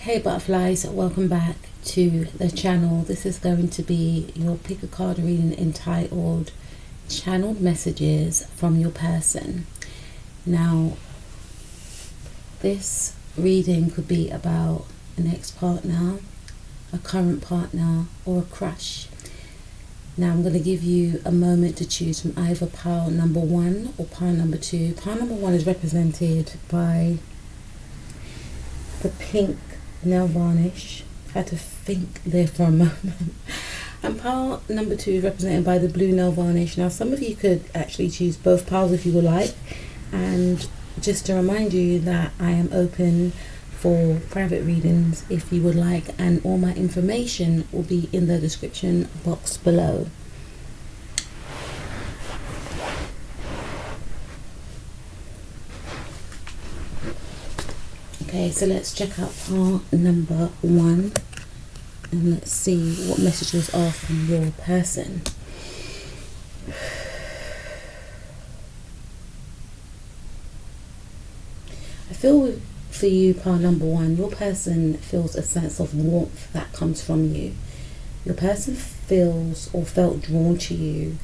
Hey butterflies, welcome back to the channel. This is going to be your pick a card reading entitled Channeled Messages from Your Person. Now, this reading could be about an ex-partner, a current partner, or a crush. Now I'm going to give you a moment to choose from either pile number 1 or pile number 2. Pile number 1 is represented by the pink nail varnish. I had to think there for a moment. And pile number 2 is represented by the blue nail varnish. Now some of you could actually choose both piles if you would like. And just to remind you that I am open for private readings if you would like, and all my information will be in the description box below. Okay, so let's check out pile number 1 and let's see what messages are from your person. I feel for you, pile number 1, your person feels a sense of warmth that comes from you. Your person feels or felt drawn to you.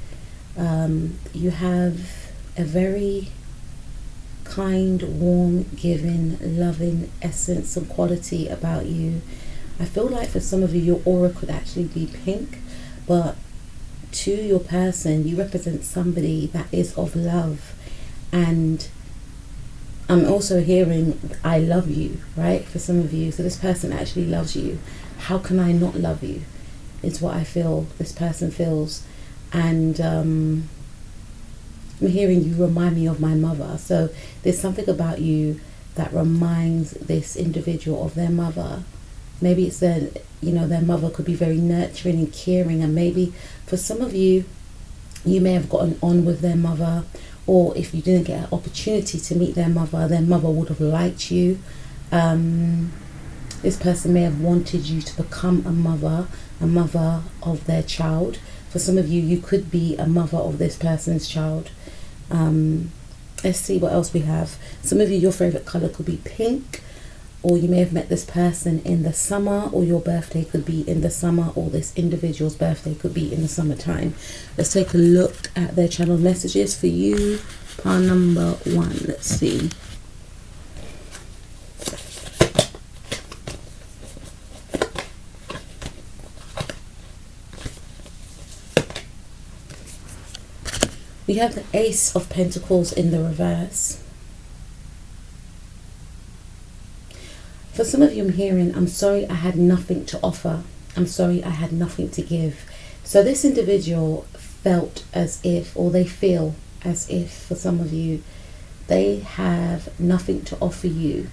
You have a very kind, warm, giving, loving essence and quality about you. I feel like for some of you, your aura could actually be pink, but to your person, you represent somebody that is of love. And I'm also hearing I love you, right, for some of you. So this person actually loves you. How can I not love you is what I feel this person feels. And I'm hearing you remind me of my mother. So there's something about you that reminds this individual of their mother. Maybe it's their mother could be very nurturing and caring, and maybe for some of you, you may have gotten on with their mother, or if you didn't get an opportunity to meet their mother would have liked you. This person may have wanted you to become a mother of their child. For some of you, you could be a mother of this person's child. Let's see what else we have. Some of you, your favorite color could be pink, or you may have met this person in the summer, or your birthday could be in the summer, or this individual's birthday could be in the summertime. Let's take a look at their channel messages for you, pile number 1. Let's see. We have the Ace of Pentacles in the reverse. For some of you, I'm hearing, I'm sorry I had nothing to offer. I'm sorry I had nothing to give. So this individual felt as if, or they feel as if, for some of you, they have nothing to offer you.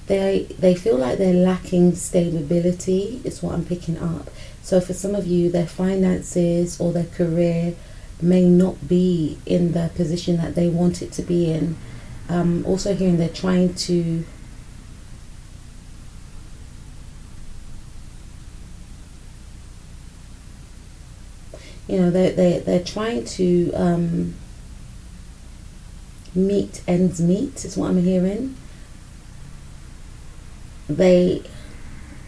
They feel like they're lacking stability, is what I'm picking up. So for some of you, their finances or their career may not be in the position that they want it to be in. Also hearing they're trying to they're trying to meet ends meet, is what I'm hearing.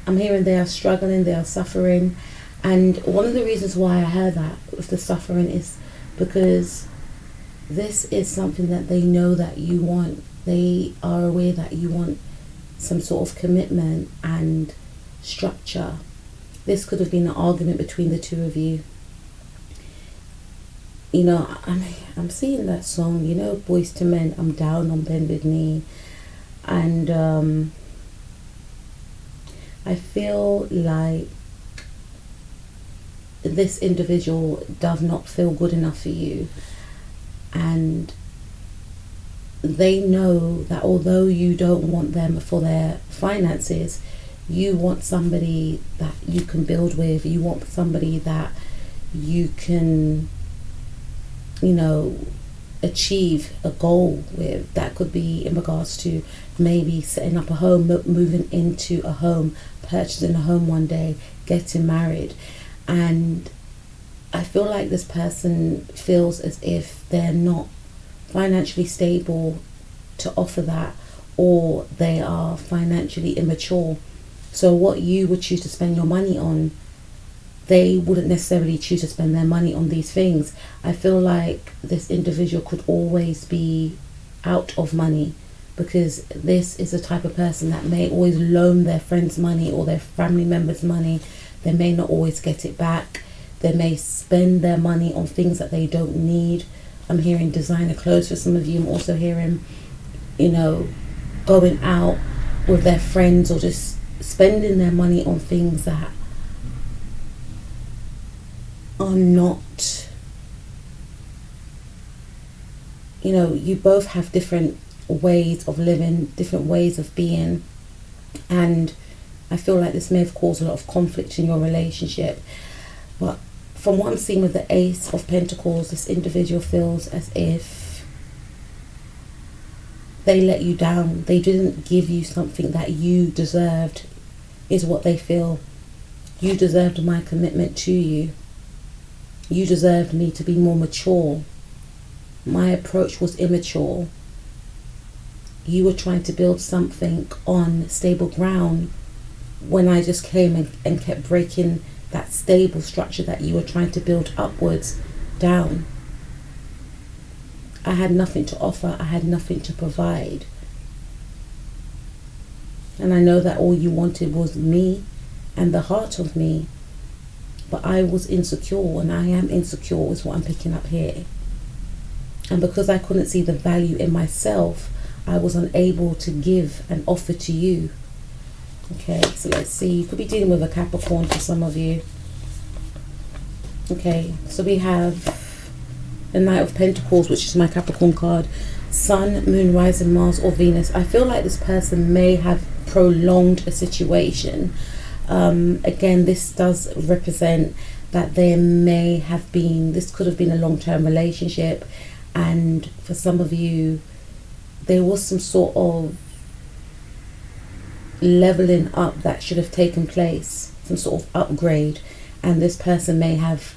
I'm hearing they are struggling, they are suffering. And one of the reasons why I heard that with the suffering is because this is something that they know that you want. They are aware that you want some sort of commitment and structure. This could have been an argument between the two of you. I'm seeing that song, Boys to Men, I'm down on bended knee. And I feel like this individual does not feel good enough for you, and they know that although you don't want them for their finances, you want somebody that you can build with. You want somebody that you can achieve a goal with. That could be in regards to maybe setting up a home, moving into a home, purchasing a home one day, getting married. And I feel like this person feels as if they're not financially stable to offer that, or they are financially immature. So what you would choose to spend your money on, they wouldn't necessarily choose to spend their money on these things. I feel like this individual could always be out of money, because this is the type of person that may always loan their friends money or their family members money. They may not always get it back. They may spend their money on things that they don't need. I'm hearing designer clothes for some of you. I'm also hearing, going out with their friends, or just spending their money on things that are not, you both have different ways of living, different ways of being, and I feel like this may have caused a lot of conflict in your relationship. But from what I'm seeing with the Ace of Pentacles, this individual feels as if they let you down. They didn't give you something that you deserved, is what they feel. You deserved my commitment to you. You deserved me to be more mature. My approach was immature. You were trying to build something on stable ground when I just came and kept breaking that stable structure that you were trying to build upwards down. I had nothing to offer. I had nothing to provide. And I know that all you wanted was me and the heart of me. But I was insecure, and I am insecure is what I'm picking up here. And because I couldn't see the value in myself, I was unable to give and offer to you. Okay, so let's see. You could be dealing with a Capricorn for some of you. Okay, so we have the Knight of Pentacles, which is my Capricorn card. Sun, Moon, Rising, Mars, or Venus. I feel like this person may have prolonged a situation. Again, this does represent that there may have been, this could have been a long-term relationship, and for some of you, there was some sort of leveling up that should have taken place, some sort of upgrade, and this person may have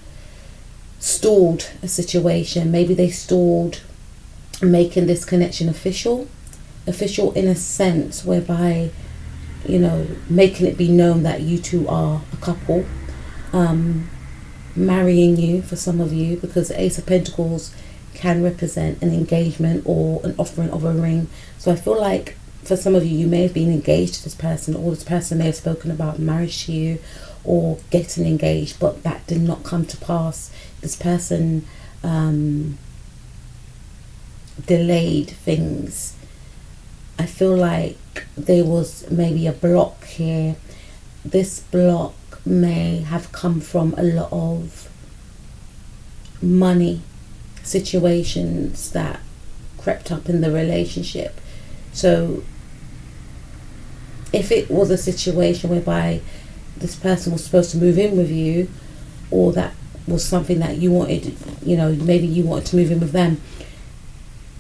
stalled a situation. Maybe they stalled making this connection official in a sense whereby, making it be known that you two are a couple, marrying you for some of you, because the Ace of Pentacles can represent an engagement or an offering of a ring. So I feel like for some of you, you may have been engaged to this person, or this person may have spoken about marriage to you or getting engaged, but that did not come to pass. This person delayed things. I feel like there was maybe a block here. This block may have come from a lot of money situations that crept up in the relationship. So if it was a situation whereby this person was supposed to move in with you, or that was something that you wanted, maybe you wanted to move in with them,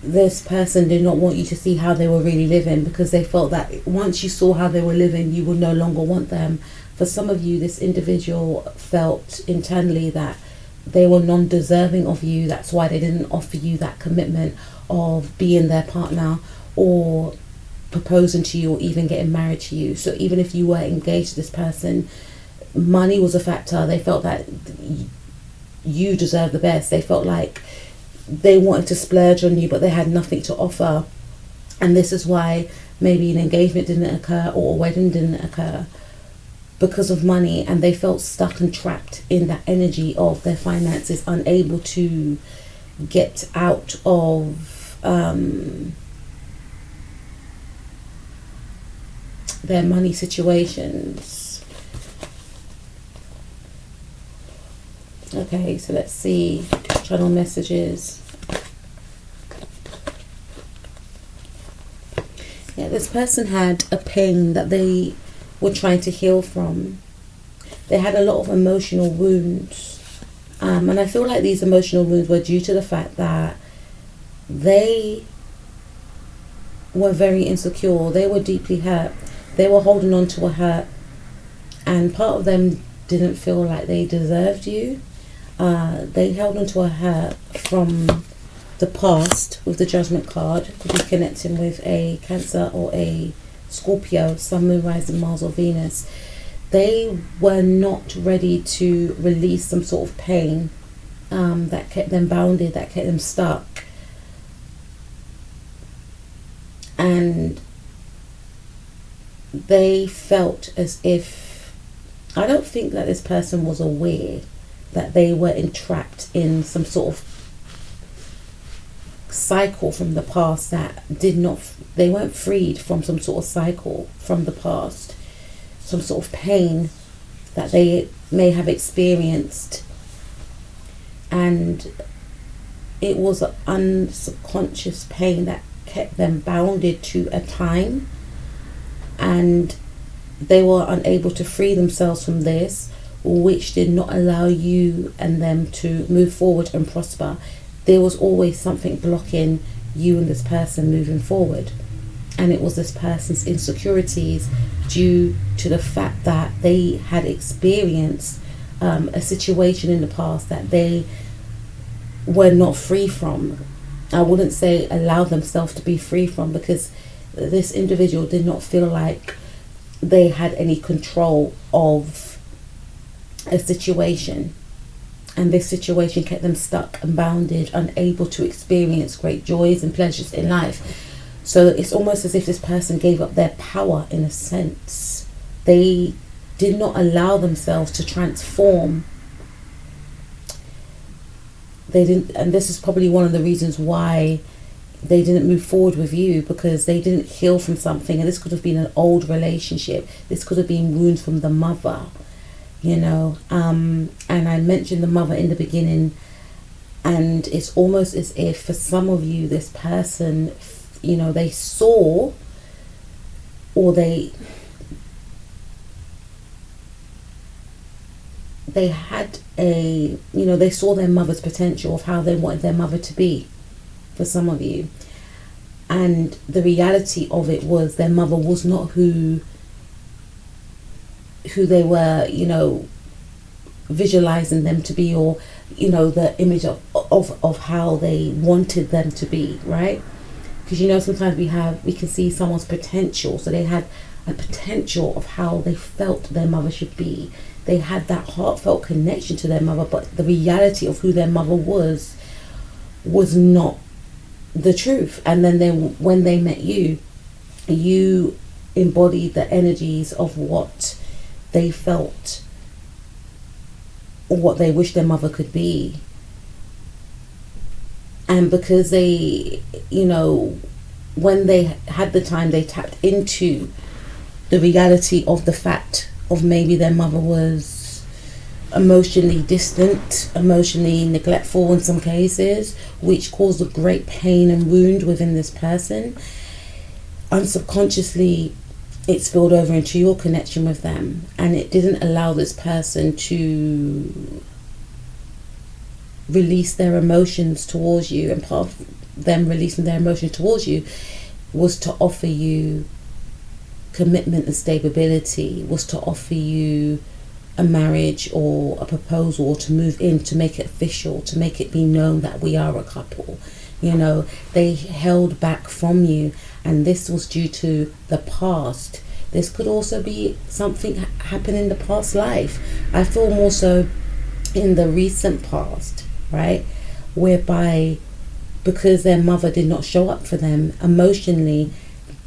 this person did not want you to see how they were really living, because they felt that once you saw how they were living, you would no longer want them. For some of you, this individual felt internally that they were non-deserving of you. That's why they didn't offer you that commitment of being their partner, or proposing to you, or even getting married to you. So even if you were engaged to this person, money was a factor. They felt that you deserve the best. They felt like they wanted to splurge on you, but they had nothing to offer. And this is why maybe an engagement didn't occur, or a wedding didn't occur, because of money. And they felt stuck and trapped in that energy of their finances, unable to get out of their money situations. Okay, so let's see channel messages. Yeah, this person had a pain that they were trying to heal from. They had a lot of emotional wounds, and I feel like these emotional wounds were due to the fact that they were very insecure. They were deeply hurt. They were holding on to a hurt, and part of them didn't feel like they deserved you. They held on to a hurt from the past with the Judgment card could be connecting with a Cancer or a Scorpio, Sun, Moon, Rising, Mars or Venus. They were not ready to release some sort of pain that kept them bounded, that kept them stuck. And they felt as if, I don't think that this person was aware that they were entrapped in some sort of cycle from the past that they weren't freed from some sort of cycle from the past, some sort of pain that they may have experienced, and it was an unsubconscious pain that kept them bounded to a time, and they were unable to free themselves from this, which did not allow you and them to move forward and prosper. There was always something blocking you and this person moving forward, and it was this person's insecurities due to the fact that they had experienced a situation in the past that they were not free from. I wouldn't say allow themselves to be free from, because this individual did not feel like they had any control of a situation, and this situation kept them stuck and bounded, unable to experience great joys and pleasures in life. So it's almost as if this person gave up their power in a sense. They did not allow themselves to transform. They didn't, and this is probably one of the reasons why they didn't move forward with you, because they didn't heal from something. And this could have been an old relationship. This could have been wounds from the mother, you know. And I mentioned the mother in the beginning, and it's almost as if for some of you, this person, you know, they saw, or they had a, you know, they saw their mother's potential of how they wanted their mother to be, for some of you. And the reality of it was their mother was not who they were, you know, visualizing them to be, or, you know, the image of how they wanted them to be, right? Because, you know, sometimes we can see someone's potential. So they had a potential of how they felt their mother should be. They had that heartfelt connection to their mother, but the reality of who their mother was not the truth. And then when they met you, you embodied the energies of what they felt, or what they wished their mother could be. And because they, you know, when they had the time, they tapped into the reality of the fact of maybe their mother was emotionally distant, emotionally neglectful in some cases, which caused a great pain and wound within this person. Unsubconsciously, it spilled over into your connection with them, and it didn't allow this person to release their emotions towards you. And part of them releasing their emotions towards you was to offer you commitment and stability, was to offer you a marriage or a proposal, or to move in, to make it official, to make it be known that we are a couple. You know, they held back from you, and this was due to the past. This could also be something happened in the past life. I feel more so in the recent past, right? Whereby, because their mother did not show up for them emotionally,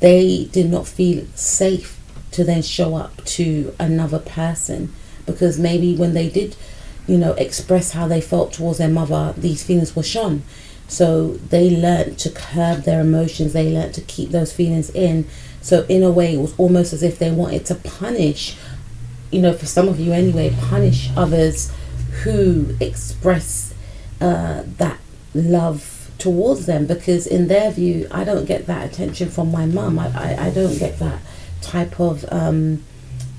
they did not feel safe to then show up to another person, because maybe when they did, you know, express how they felt towards their mother, these feelings were shown. So they learned to curb their emotions. They learned to keep those feelings in. So in a way, it was almost as if they wanted to punish, you know, for some of you anyway, punish others who express that love towards them, because in their view, I don't get that attention from my mum. I don't get that type of,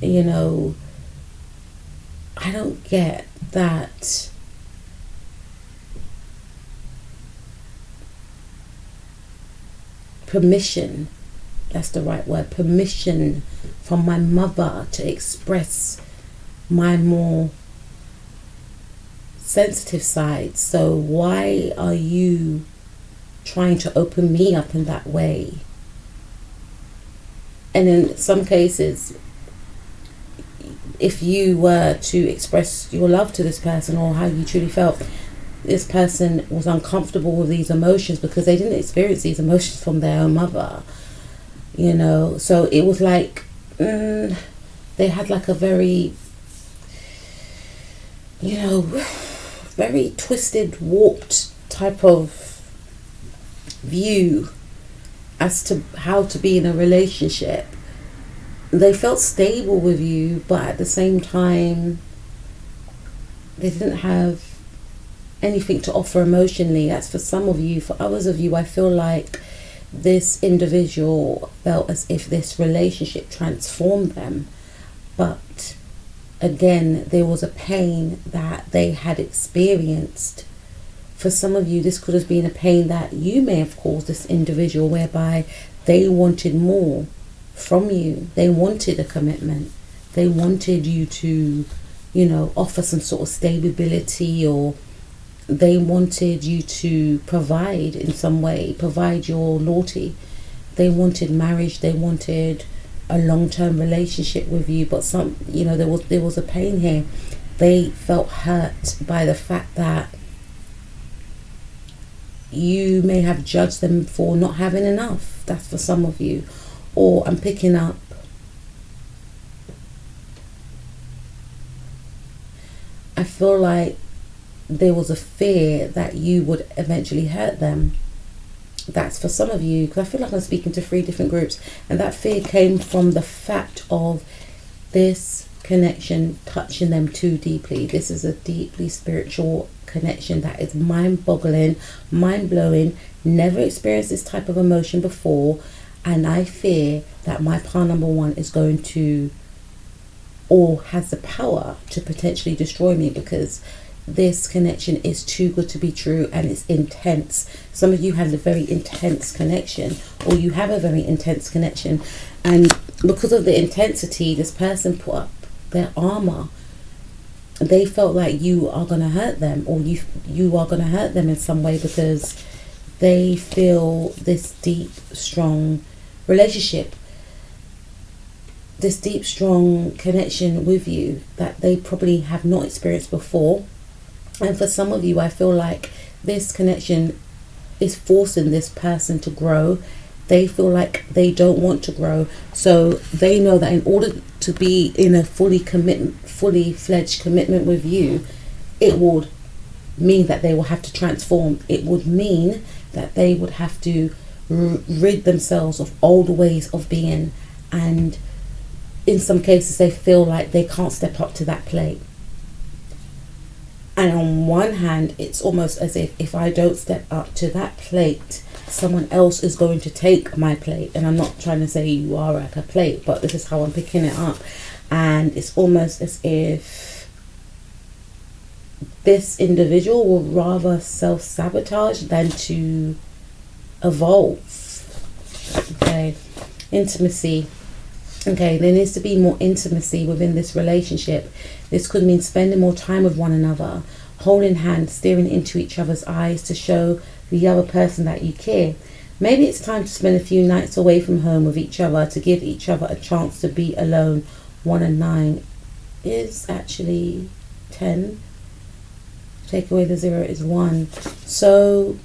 you know, I don't get that permission, that's the right word, permission from my mother to express my more sensitive side. So why are you trying to open me up in that way. And in some cases, if you were to express your love to this person or how you truly felt, this person was uncomfortable with these emotions because they didn't experience these emotions from their own mother, you know. So it was like they had like a very, you know, very twisted, warped type of view as to how to be in a relationship. They felt stable with you, but at the same time they didn't have anything to offer emotionally. That's for some of you. For others of you, I feel like this individual felt as if this relationship transformed them, but again, there was a pain that they had experienced. For some of you, this could have been a pain that you may have caused this individual, whereby they wanted more from you. They wanted a commitment. They wanted you to, you know, offer some sort of stability, or they wanted you to provide in some way, provide your loyalty. They wanted marriage. They wanted a long-term relationship with you, but some, you know, there was a pain here. They felt hurt by the fact that you may have judged them for not having enough. That's for some of you. Or I'm picking up I feel like there was a fear that you would eventually hurt them. That's for some of you, because I feel like I'm speaking to 3 different groups, and that fear came from the fact of this connection touching them too deeply. This is a deeply spiritual connection that is mind-boggling, mind-blowing, never experienced this type of emotion before, and I fear that my par number 1 is going to, or has the power to potentially destroy me, because this connection is too good to be true and it's intense. Some of you had a very intense connection, or you have a very intense connection, and because of the intensity, this person put up their armor. They felt like you are going to hurt them, or you are going to hurt them in some way, because they feel this deep, strong relationship, this deep, strong connection with you that they probably have not experienced before. And for some of you, I feel like this connection is forcing this person to grow. They feel like they don't want to grow, so they know that in order to be in a fully fledged commitment with you, it would mean that they will have to transform. It would mean that they would have to rid themselves of old ways of being, and in some cases they feel like they can't step up to that plate. And on one hand, it's almost as if I don't step up to that plate, someone else is going to take my plate. And I'm not trying to say you are like a plate, but this is how I'm picking it up. And it's almost as if this individual will rather self-sabotage than to evolve. Okay, intimacy. Okay, there needs to be more intimacy within this relationship. This could mean spending more time with one another, holding hands, staring into each other's eyes to show the other person that you care. Maybe it's time to spend a few nights away from home with each other, to give each other a chance to be alone. 1 and 9 is actually 10. Take away the 0 is 1. So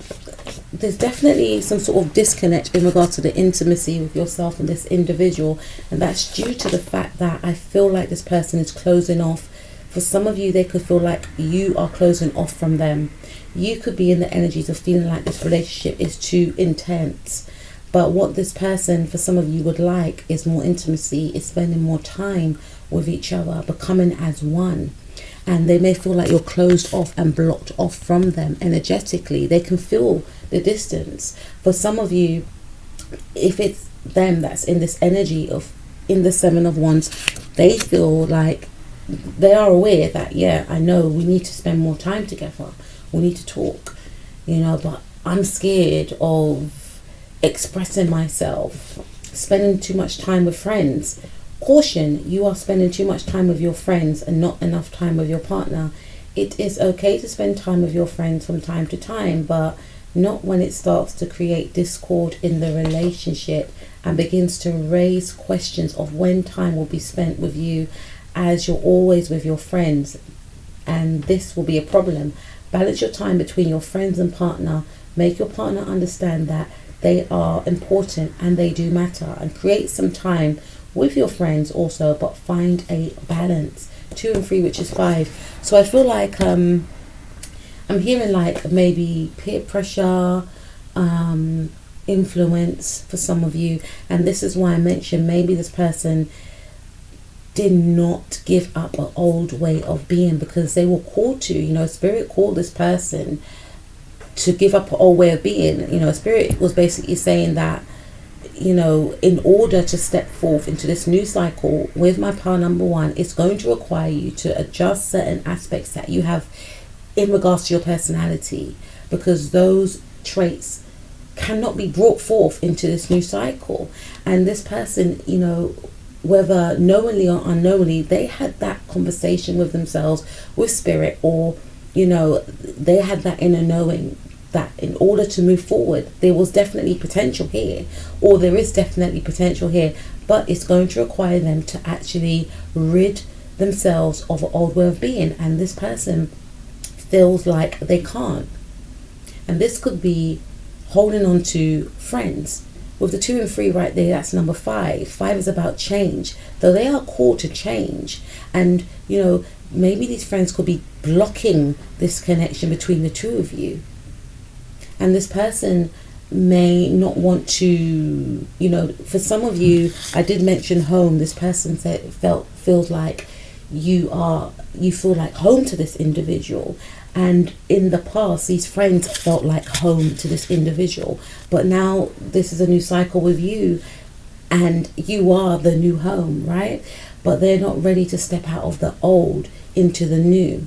there's definitely some sort of disconnect in regards to the intimacy with yourself and this individual, and that's due to the fact that I feel like this person is closing off. For some of you, they could feel like you are closing off from them. You could be in the energies of feeling like this relationship is too intense, but what this person, for some of you, would like is more intimacy, is spending more time with each other, becoming as one. And they may feel like you're closed off and blocked off from them energetically. They can feel the distance. For some of you, if it's them that's in this energy of, in the 7 of Wands, they feel like they are aware that, yeah, I know we need to spend more time together. We need to talk, you know, but I'm scared of expressing myself, spending too much time with friends. Caution, you are spending too much time with your friends and not enough time with your partner. It is okay to spend time with your friends from time to time, but not when it starts to create discord in the relationship and begins to raise questions of when time will be spent with you, as you're always with your friends. And this will be a problem. Balance your time between your friends and partner. Make your partner understand that they are important and they do matter, and create some time with your friends also, but find a balance. 2 and 3, which is 5. So I feel like I'm hearing like maybe peer pressure, influence for some of you, and this is why I mentioned maybe this person did not give up an old way of being, because they were called to, Spirit called this person to give up an old way of being. Spirit was basically saying that, in order to step forth into this new cycle with my power number 1, it's going to require you to adjust certain aspects that you have in regards to your personality, because those traits cannot be brought forth into this new cycle. And this person, whether knowingly or unknowingly, they had that conversation with themselves, with Spirit, or they had that inner knowing that in order to move forward, there was definitely potential here, or there is definitely potential here, but it's going to require them to actually rid themselves of an old way of being. And this person feels like they can't. And this could be holding on to friends. With the 2 and 3 right there, that's number 5. 5 is about change, though they are called to change. And maybe these friends could be blocking this connection between the two of you. And this person may not want to, for some of you, I did mention home. This person feels like you feel like home to this individual. And in the past, these friends felt like home to this individual. But now this is a new cycle with you, and you are the new home, right? But they're not ready to step out of the old into the new.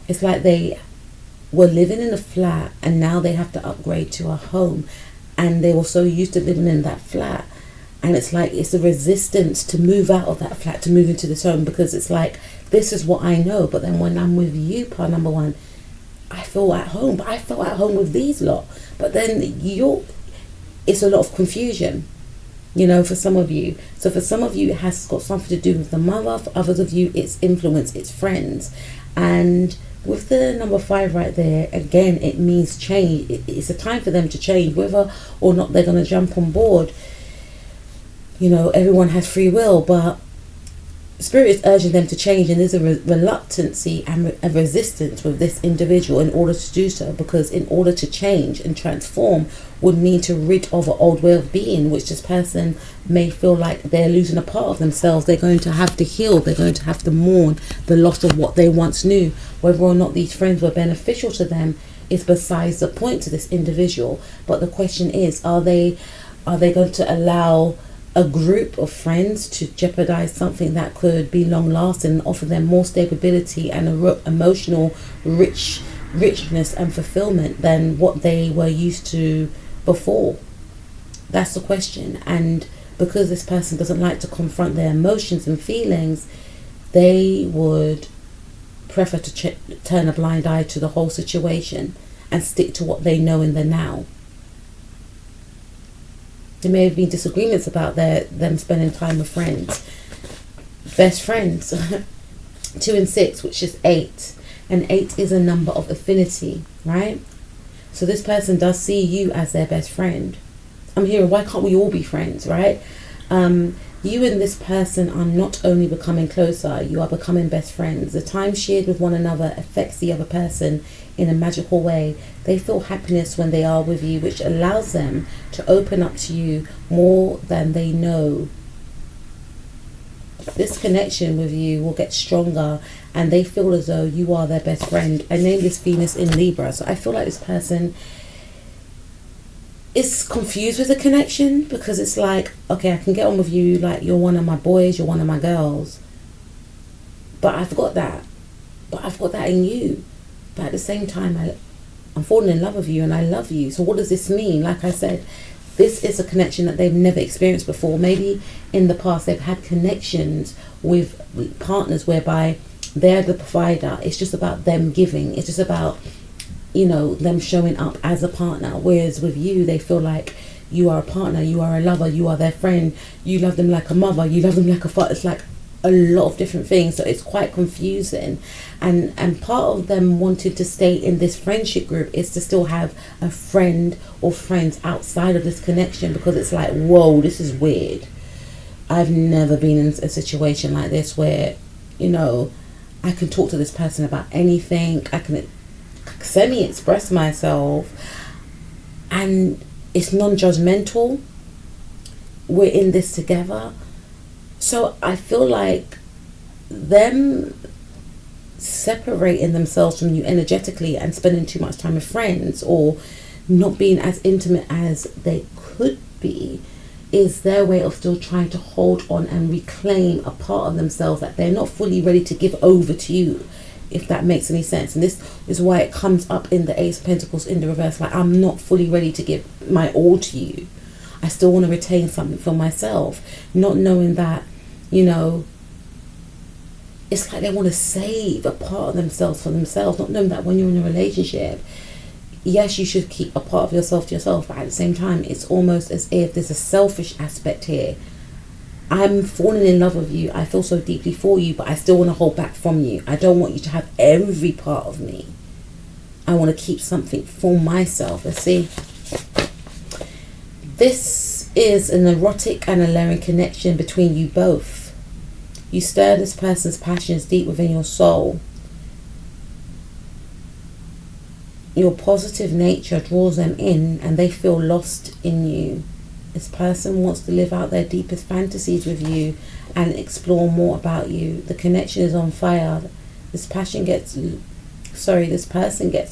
It's like they were living in a flat and now they have to upgrade to a home. And they were so used to living in that flat. And it's like it's a resistance to move out of that flat, to move into this home, because it's like, this is what I know. But then when I'm with you, part number 1, I feel at home. But I feel at home with these lot. But then it's a lot of confusion, for some of you. So for some of you, it has got something to do with the mother. For others of you, it's influence, it's friends. And with the number 5 right there, again, it means change. It's a time for them to change, whether or not they're going to jump on board. Everyone has free will, but Spirit is urging them to change, and there's a reluctancy and a resistance with this individual in order to do so, because in order to change and transform would mean to rid of an old way of being, which this person may feel like they're losing a part of themselves. They're going to have to heal. They're going to have to mourn the loss of what they once knew. Whether or not these friends were beneficial to them is besides the point to this individual. But the question is, are they going to allow a group of friends to jeopardize something that could be long lasting and offer them more stability and emotional richness and fulfillment than what they were used to before? That's the question. And because this person doesn't like to confront their emotions and feelings, they would prefer to turn a blind eye to the whole situation and stick to what they know in the now. There may have been disagreements about them spending time with friends. Best friends. 2 and 6, which is 8. And 8 is a number of affinity, right? So this person does see you as their best friend. I'm hearing, why can't we all be friends, right? You and this person are not only becoming closer, you are becoming best friends. The time shared with one another affects the other person in a magical way. They feel happiness when they are with you, which allows them to open up to you more than they know. This connection with you will get stronger, and they feel as though you are their best friend. I named this Venus in Libra, so I feel like this person is confused with the connection, because it's like, okay, I can get on with you, like you're one of my boys, you're one of my girls, but I've got that in you. But at the same time, I'm falling in love with you and I love you. So what does this mean? Like I said, this is a connection that they've never experienced before. Maybe in the past they've had connections with partners whereby they're the provider. It's just about them giving. It's just about them showing up as a partner, whereas with you they feel like you are a partner, you are a lover, you are their friend, you love them like a mother, you love them like a father. It's like a lot of different things, so it's quite confusing. And part of them wanting to stay in this friendship group is to still have a friend or friends outside of this connection, because it's like, whoa, this is weird. I've never been in a situation like this where I can talk to this person about anything, I can semi-express myself, and it's non-judgmental. We're in this together. So I feel like them separating themselves from you energetically and spending too much time with friends, or not being as intimate as they could be, is their way of still trying to hold on and reclaim a part of themselves that they're not fully ready to give over to you, if that makes any sense. And this is why it comes up in the Ace of Pentacles in the reverse, like, I'm not fully ready to give my all to you. I still want to retain something for myself, not knowing that, it's like they want to save a part of themselves for themselves, not knowing that when you're in a relationship, yes, you should keep a part of yourself to yourself, but at the same time, it's almost as if there's a selfish aspect here. I'm falling in love with you, I feel so deeply for you, but I still want to hold back from you. I don't want you to have every part of me. I want to keep something for myself. Let's see. This is an erotic and alluring connection between you both. You stir this person's passions deep within your soul. Your positive nature draws them in and they feel lost in you. This person wants to live out their deepest fantasies with you and explore more about you. The connection is on fire. This person gets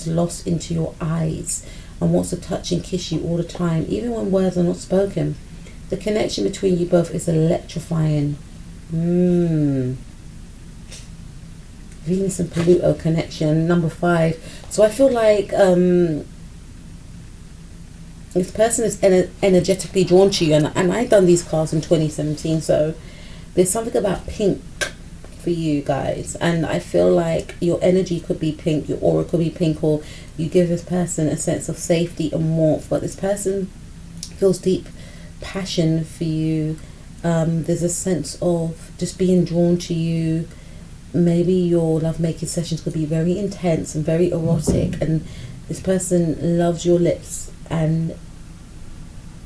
lost into your eyes and wants to touch and kiss you all the time, even when words are not spoken. The connection between you both is electrifying. Venus and Pluto connection, number 5. So I feel like this person is energetically drawn to you, and I've done these cards in 2017, so there's something about pink for you guys, and I feel like your energy could be pink, your aura could be pink, or you give this person a sense of safety and warmth, but this person feels deep passion for you. There's a sense of just being drawn to you. Maybe your lovemaking sessions could be very intense and very erotic, and this person loves your lips and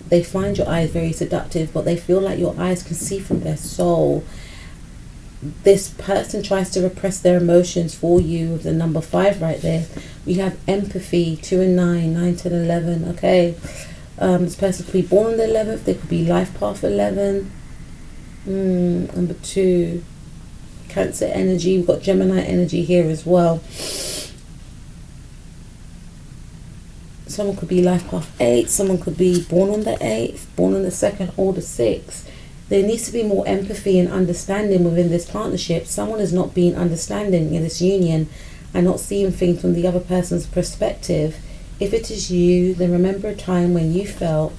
they find your eyes very seductive, but they feel like your eyes can see from their soul. This person tries to repress their emotions for you with the number 5 right there. We have empathy, 2 and 9, 9, 10, 11. Okay, this person could be born on the 11th. They could be life path 11. Number 2, Cancer energy. We've got Gemini energy here as well. Someone could be life path 8. Someone could be born on the 8th, born on the 2nd or the 6th. There needs to be more empathy and understanding within this partnership. Someone is not being understanding in this union and not seeing things from the other person's perspective. If it is you, then remember a time when you felt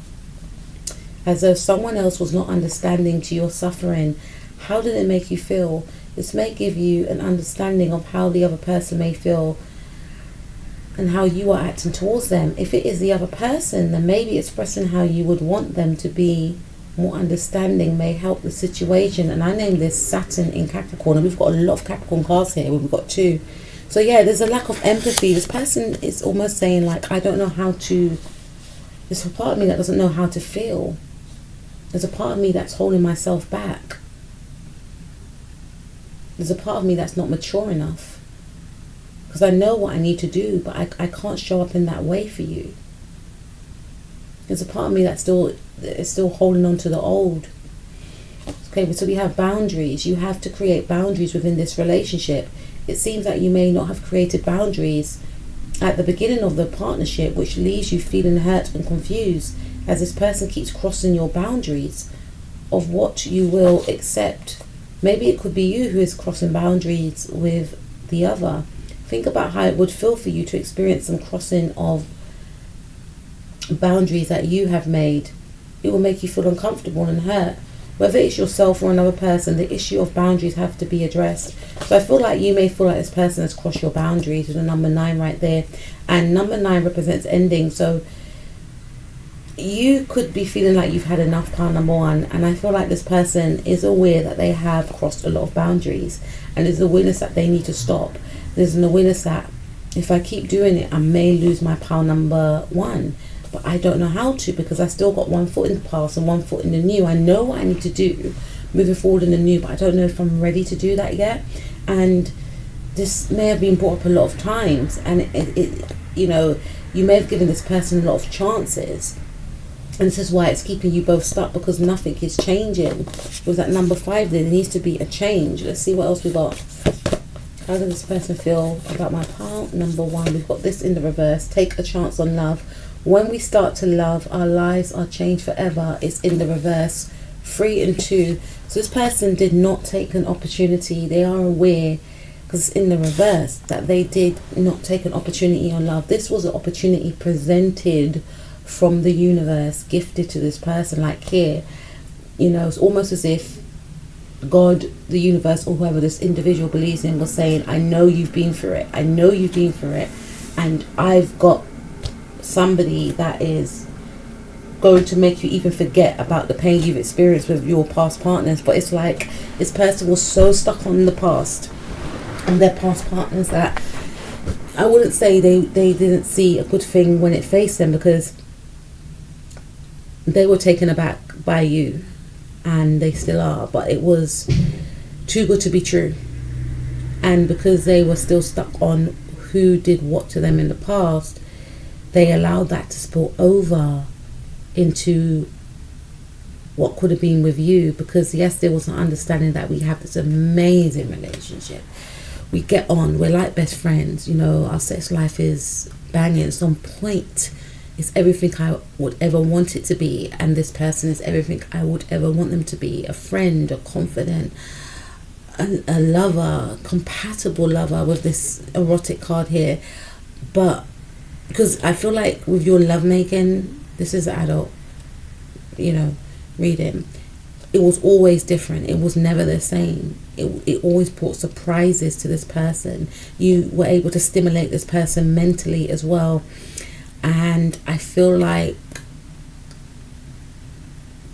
as though someone else was not understanding to your suffering. How did it make you feel? This may give you an understanding of how the other person may feel and how you are acting towards them. If it is the other person, then maybe expressing how you would want them to be more understanding may help the situation. And I named this Saturn in Capricorn, and we've got a lot of Capricorn cards here. We've got 2. So yeah, there's a lack of empathy. This person is almost saying like, I don't know how to, there's a part of me that doesn't know how to feel. There's a part of me that's holding myself back. There's a part of me that's not mature enough, because I know what I need to do, but I can't show up in that way for you. There's a part of me that's still holding on to the old. Okay, so we have boundaries. You have to create boundaries within this relationship. It seems that you may not have created boundaries at the beginning of the partnership, which leaves you feeling hurt and confused as this person keeps crossing your boundaries of what you will accept. Maybe it could be you who is crossing boundaries with the other. Think about how it would feel for you to experience some crossing of boundaries that you have made. It will make you feel uncomfortable and hurt. whether it's yourself or another person, the issue of boundaries have to be addressed. So I feel like you may feel like this person has crossed your boundaries with the number 9 right there. And number 9 represents ending. So you could be feeling like you've had enough, pile number 1. And I feel like this person is aware that they have crossed a lot of boundaries. And there's an awareness that they need to stop. There's an awareness that if I keep doing it, I may lose my pile number 1. But I don't know how to, because I still got one foot in the past and one foot in the new. I know what I need to do moving forward in the new, but I don't know if I'm ready to do that yet. And this may have been brought up a lot of times, and it you know, you may have given this person a lot of chances, and this is why it's keeping you both stuck, because nothing is changing. With that number 5 there needs to be a change. Let's see what else we got. How does this person feel about my pile number 1? We've got this in the reverse. Take a chance on love. When we start to love, our lives are changed forever. It's in the reverse. 3 and 2. So this person did not take an opportunity. They are aware, because it's in the reverse, that they did not take an opportunity on love. This was an opportunity presented from the universe, gifted to this person. Like here, you know, it's almost as if God, the universe, or whoever this individual believes in, was saying, I know you've been through it. I know you've been through it. And I've got somebody that is going to make you even forget about the pain you've experienced with your past partners. But it's like this person was so stuck on the past and their past partners that I wouldn't say they didn't see a good thing when it faced them, because they were taken aback by you, and they still are, but it was too good to be true. And because they were still stuck on who did what to them in the past, they allowed that to spill over into what could have been with you. Because yes, there was an understanding that we have this amazing relationship, we get on, we're like best friends, you know, our sex life is banging. At some point it's everything I would ever want it to be, and this person is everything I would ever want them to be. A friend, a confidant, a lover, compatible lover, with this erotic card here. But because I feel like with your lovemaking, this is adult, you know, reading, it was always different. It was never the same. It always brought surprises to this person. You were able to stimulate this person mentally as well. And I feel like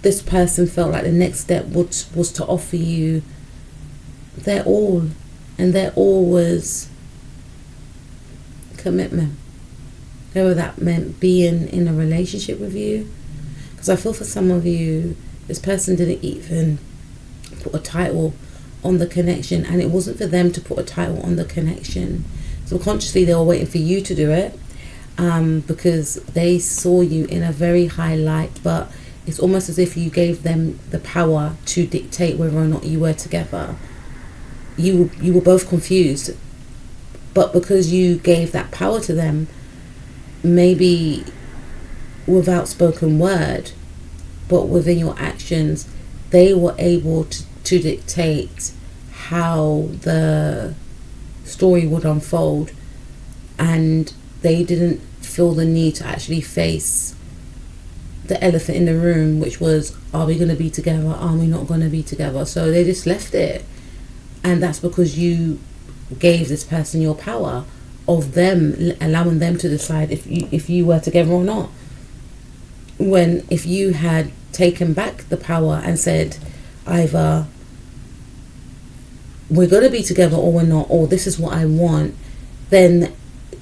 this person felt like the next step was to offer you their all. And their all was commitment. Whether that meant being in a relationship with you. Because I feel for some of you, this person didn't even put a title on the connection. And it wasn't for them to put a title on the connection. Subconsciously, they were waiting for you to do it. Because they saw you in a very high light. But it's almost as if you gave them the power to dictate whether or not you were together. You were both confused. But because you gave that power to them, maybe without spoken word, but within your actions, they were able to dictate how the story would unfold. And they didn't feel the need to actually face the elephant in the room, which was, are we going to be together? Are we not going to be together? So they just left it. And that's because you gave this person your power of them, allowing them to decide if you were together or not. When if you had taken back the power and said, either we're going to be together or we're not, or this is what I want, then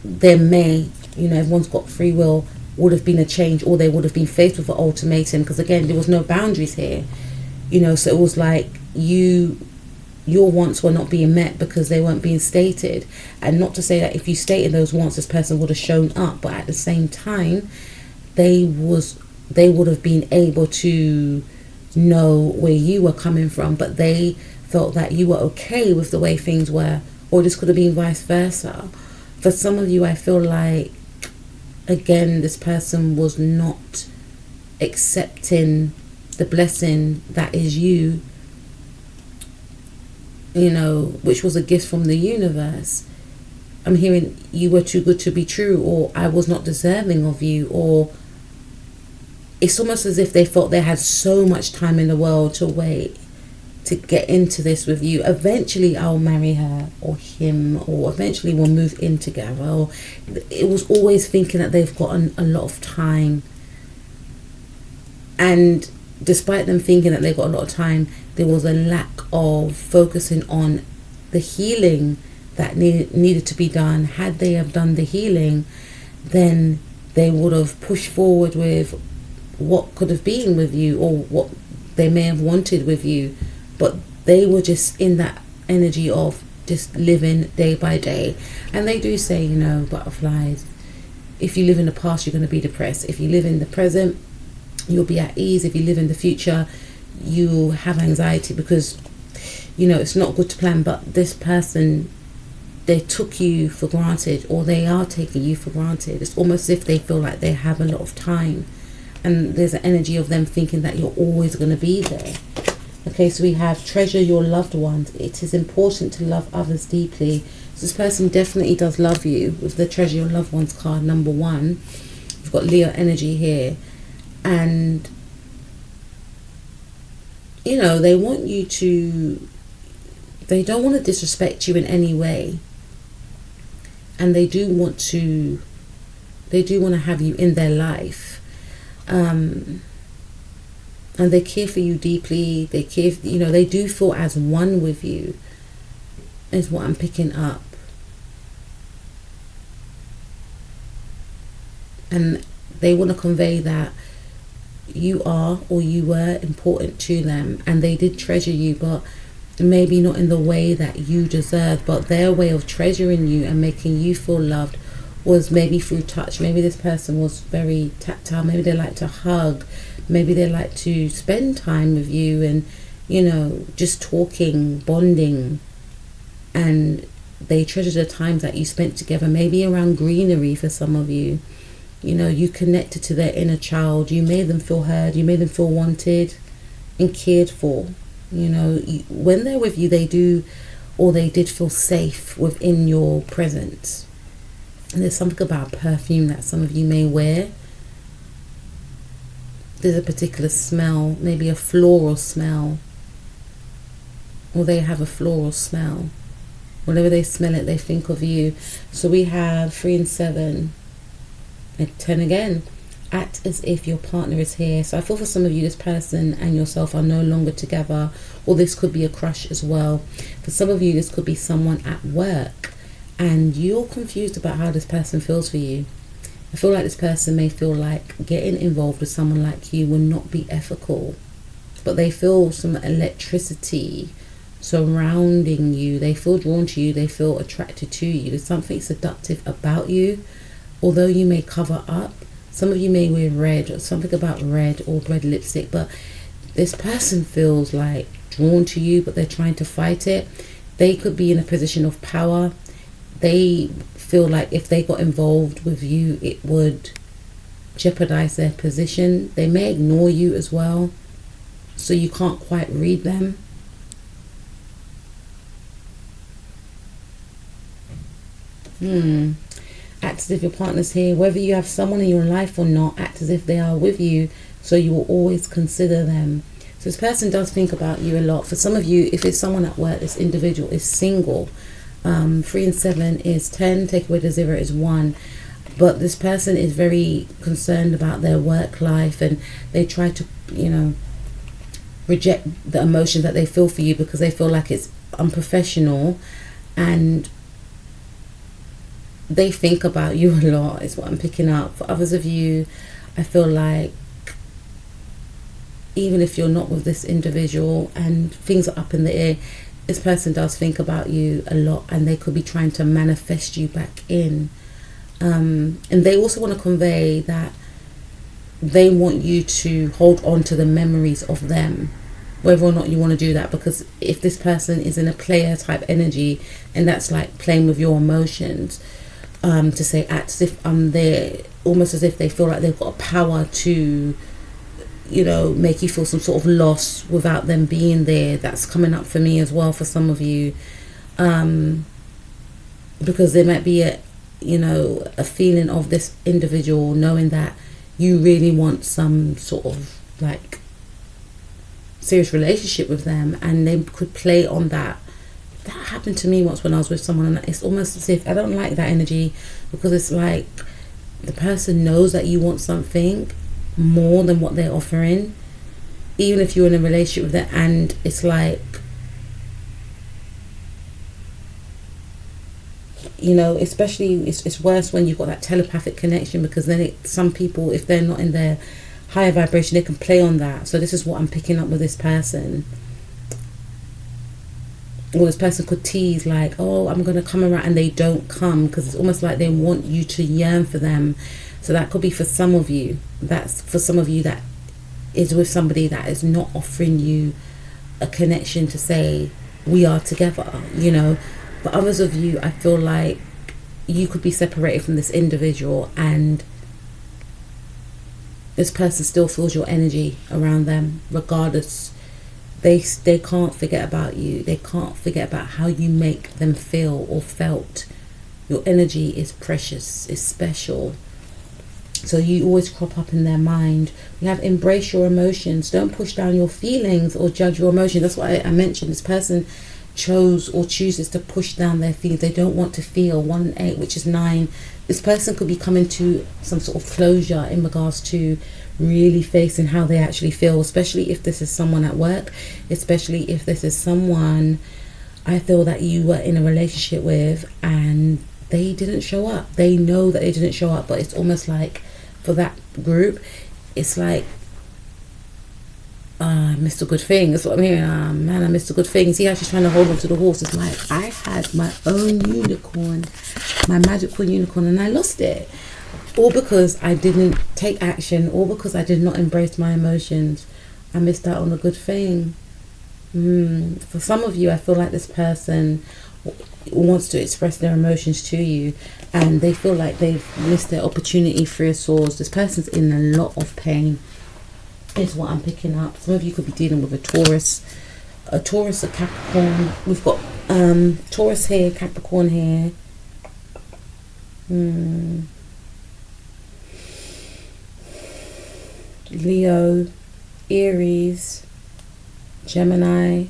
there may, you know, everyone's got free will, would have been a change, or they would have been faced with an ultimatum, because again, there was no boundaries here, you know. So it was like your wants were not being met because they weren't being stated. And not to say that if you stated those wants, this person would have shown up, but at the same time, they would have been able to know where you were coming from, but they felt that you were okay with the way things were, or this could have been vice versa. For some of you, I feel like, again, this person was not accepting the blessing that is you, you know, which was a gift from the universe. I'm hearing you were too good to be true, or I was not deserving of you, or it's almost as if they felt they had so much time in the world to wait to get into this with you. Eventually I'll marry her or him, or eventually we'll move in together. Or it was always thinking that they've got a lot of time. And despite them thinking that they've got a lot of time, there was a lack of focusing on the healing that needed to be done. Had they have done the healing, then they would have pushed forward with what could have been with you, or what they may have wanted with you. But they were just in that energy of just living day by day. And they do say, butterflies, if you live in the past, you're going to be depressed. If you live in the present, you'll be at ease. If you live in the future, you'll have anxiety, because, it's not good to plan. But this person, they took you for granted, or they are taking you for granted. It's almost as if they feel like they have a lot of time. And there's an energy of them thinking that you're always going to be there. Okay, so we have treasure your loved ones. It is important to love others deeply. So this person definitely does love you with the treasure your loved ones card, number 1. We've got Leo energy here. And, they want you to, they don't want to disrespect you in any way. And they do want to have you in their life. And they care for you deeply. They care, they do feel as one with you, is what I'm picking up. And they want to convey that you are, or you were, important to them. And they did treasure you, but maybe not in the way that you deserve. But their way of treasuring you and making you feel loved was maybe through touch. Maybe this person was very tactile. Maybe they like to hug. Maybe they like to spend time with you and, just talking, bonding. And they treasure the times that you spent together, maybe around greenery for some of you. You connected to their inner child. You made them feel heard. You made them feel wanted and cared for. When they're with you, they do, or they did feel safe within your presence. And there's something about perfume that some of you may wear. There's a particular smell, maybe a floral smell, or they have a floral smell. Whenever they smell it, they think of you. So we have 3 and 7 and 10 again. Act as if your partner is here. So I feel for some of you, this person and yourself are no longer together, or this could be a crush as well. For some of you, this could be someone at work, and you're confused about how this person feels for you. I feel like this person may feel like getting involved with someone like you will not be ethical, but they feel some electricity surrounding you. They feel drawn to you. They feel attracted to you. There's something seductive about you, although you may cover up. Some of you may wear red, or something about red or red lipstick, but this person feels like drawn to you, but they're trying to fight it. They could be in a position of power. They feel like if they got involved with you, it would jeopardize their position. They may ignore you as well, so you can't quite read them. Act as if your partner's here. Whether you have someone in your life or not, act as if they are with you, so you will always consider them. So this person does think about you a lot. For some of you, if it's someone at work, this individual is single. 3 and 7 is 10, take away the 0 is 1. But this person is very concerned about their work life, and they try to, reject the emotions that they feel for you because they feel like it's unprofessional, and they think about you a lot, is what I'm picking up. For others of you, I feel like even if you're not with this individual and things are up in the air, this person does think about you a lot, and they could be trying to manifest you back in. And they also want to convey that they want you to hold on to the memories of them, whether or not you want to do that. Because if this person is in a player type energy, and that's like playing with your emotions, to say act as if I'm there, almost as if they feel like they've got a power to make you feel some sort of loss without them being there. That's coming up for me as well for some of you, because there might be a feeling of this individual knowing that you really want some sort of like serious relationship with them, and they could play on that. That happened to me once when I was with someone, and it's almost as if I don't like that energy, because it's like the person knows that you want something more than what they're offering, even if you're in a relationship with them. And it's like, you know, especially it's worse when you've got that telepathic connection, because then some people, if they're not in their higher vibration, they can play on that. So this is what I'm picking up with this person. Or this person could tease like, oh, I'm going to come around, and they don't come, because it's almost like they want you to yearn for them. So that could be for some of you. That's for some of you that is with somebody that is not offering you a connection to say we are together, you know. For others of you, I feel like you could be separated from this individual, and this person still feels your energy around them regardless. They can't forget about you. They can't forget about how you make them feel or felt. Your energy is precious, is special. So you always crop up in their mind. You have embrace your emotions. Don't push down your feelings or judge your emotions. That's what I mentioned. This person chose or chooses to push down their feelings. They don't want to feel. 1-8, which is 9. This person could be coming to some sort of closure in regards to really facing how they actually feel, especially if this is someone at work, especially if this is someone I feel that you were in a relationship with and they didn't show up. They know that they didn't show up, but it's almost like for that group, it's like, I missed a good thing. That's what I'm hearing. Man, I missed a good thing. See how she's trying to hold on to the horse. It's like, I had my own unicorn, my magical unicorn, and I lost it. All because I didn't take action, or because I did not embrace my emotions. I missed out on a good thing. For some of you, I feel like this person wants to express their emotions to you, and they feel like they've missed their opportunity. 3 of Swords. This person's in a lot of pain, is what I'm picking up. Some of you could be dealing with a Taurus, a Capricorn. We've got Taurus here, Capricorn here. Leo, Aries, Gemini.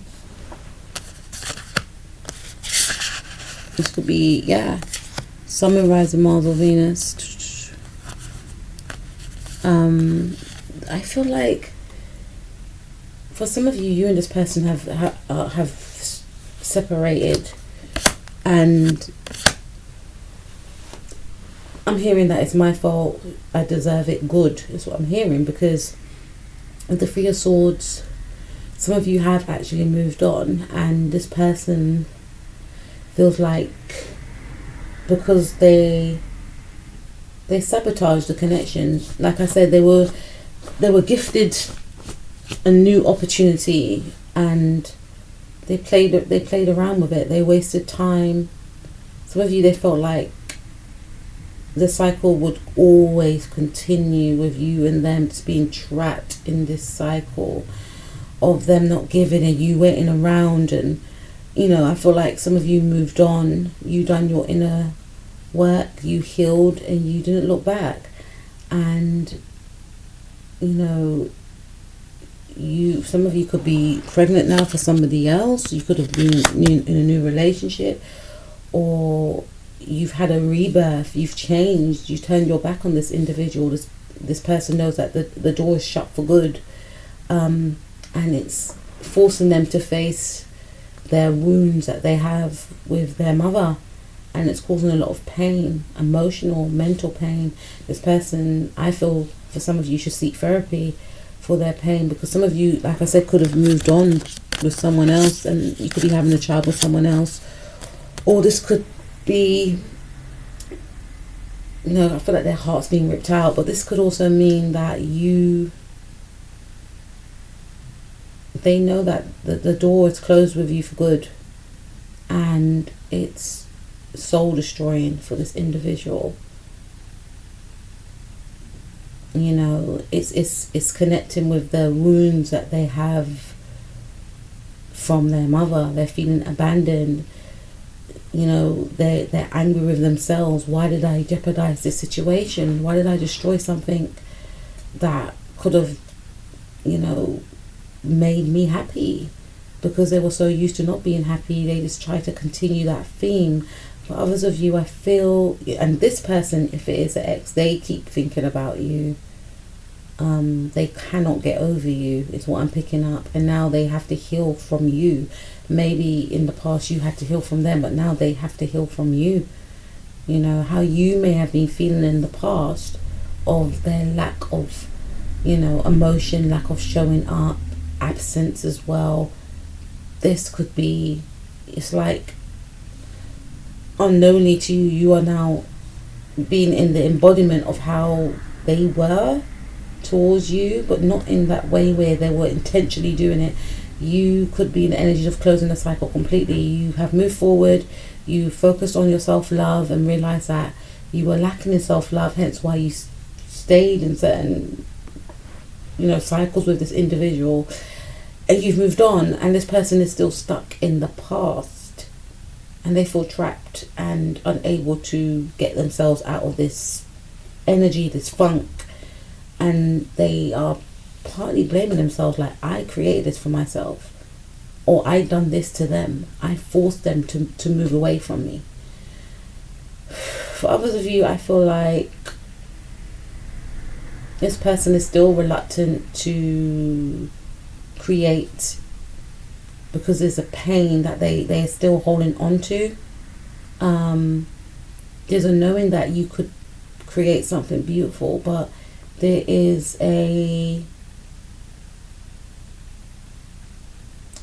This could be, yeah, Sun, Moon, Rising, Mars or Venus. I feel like for some of you, you and this person have separated, and I'm hearing that it's my fault, I deserve it, good, is what I'm hearing, because with the 3 of Swords, some of you have actually moved on, and this person feels like because they sabotaged the connection. Like I said, they were gifted a new opportunity, and they played around with it. They wasted time. Some of you, they felt like the cycle would always continue with you and them just being trapped in this cycle of them not giving and you waiting around. And you know, I feel like some of you moved on, you done your inner work, you healed, and you didn't look back. And you know, some of you could be pregnant now for somebody else. You could have been in a new relationship, or you've had a rebirth, you've changed, you turned your back on this individual. This person knows that the door is shut for good, and it's forcing them to face their wounds that they have with their mother, and it's causing a lot of pain, emotional, mental pain. This person, I feel, for some of you, should seek therapy for their pain, because some of you, like I said, could have moved on with someone else, and you could be having a child with someone else, or this could be, you know, I feel like their heart's being ripped out, but this could also mean that they know that the door is closed with you for good, and it's soul destroying for this individual. You know, it's connecting with the wounds that they have from their mother. They're feeling abandoned. You know, they're angry with themselves. Why did I jeopardize this situation? Why did I destroy something that could have, made me happy, because they were so used to not being happy. They just try to continue that theme. For others of you, I feel, and this person, if it is an ex, they keep thinking about you. They cannot get over you, is what I'm picking up. And now they have to heal from you. Maybe in the past you had to heal from them, but now they have to heal from you. How you may have been feeling in the past of their lack of, emotion, lack of showing up, absence as well. This could be, it's like unknowingly to you, you are now being in the embodiment of how they were towards you, but not in that way where they were intentionally doing it. You could be in the energy of closing the cycle completely. You have moved forward, you focused on your self-love and realized that you were lacking in self-love, hence why you stayed in certain cycles with this individual, and you've moved on, and this person is still stuck in the past, and they feel trapped and unable to get themselves out of this energy, this funk, and they are partly blaming themselves, like, I created this for myself, or I done this to them, I forced them to move away from me. For others of you, I feel like this person is still reluctant to create, because there's a pain that they're still holding on to. There's a knowing that you could create something beautiful, but there is a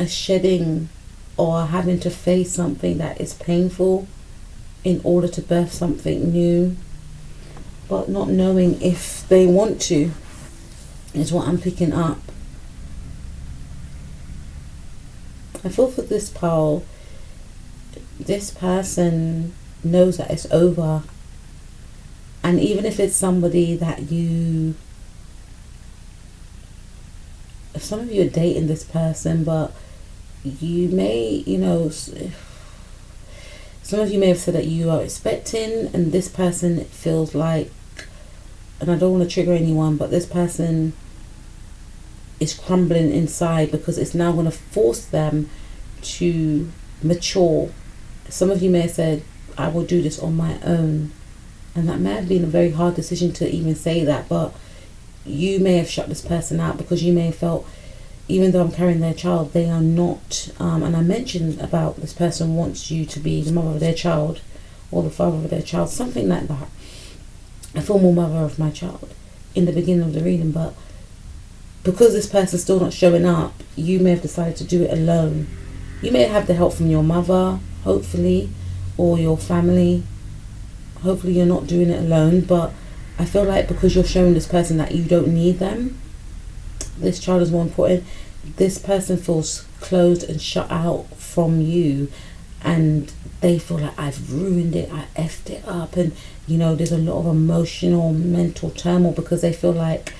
shedding or having to face something that is painful in order to birth something new, but not knowing if they want to, is what I'm picking up. I feel for this pole, this person knows that it's over, and even if it's somebody that some of you are dating this person, but you may, some of you may have said that you are expecting, and this person feels like, and I don't want to trigger anyone, but this person is crumbling inside because it's now going to force them to mature. Some of you may have said, I will do this on my own, and that may have been a very hard decision to even say that, but you may have shut this person out because you may have felt, even though I'm carrying their child, they are not, and I mentioned about this person wants you to be the mother of their child or the father of their child, something like that. I feel more mother of my child in the beginning of the reading, but because this person's still not showing up, you may have decided to do it alone. You may have the help from your mother, hopefully, or your family. Hopefully you're not doing it alone, but I feel like because you're showing this person that you don't need them, this child is more important, this person feels closed and shut out from you, and they feel like, I've ruined it, I effed it up, and there's a lot of emotional, mental turmoil because they feel like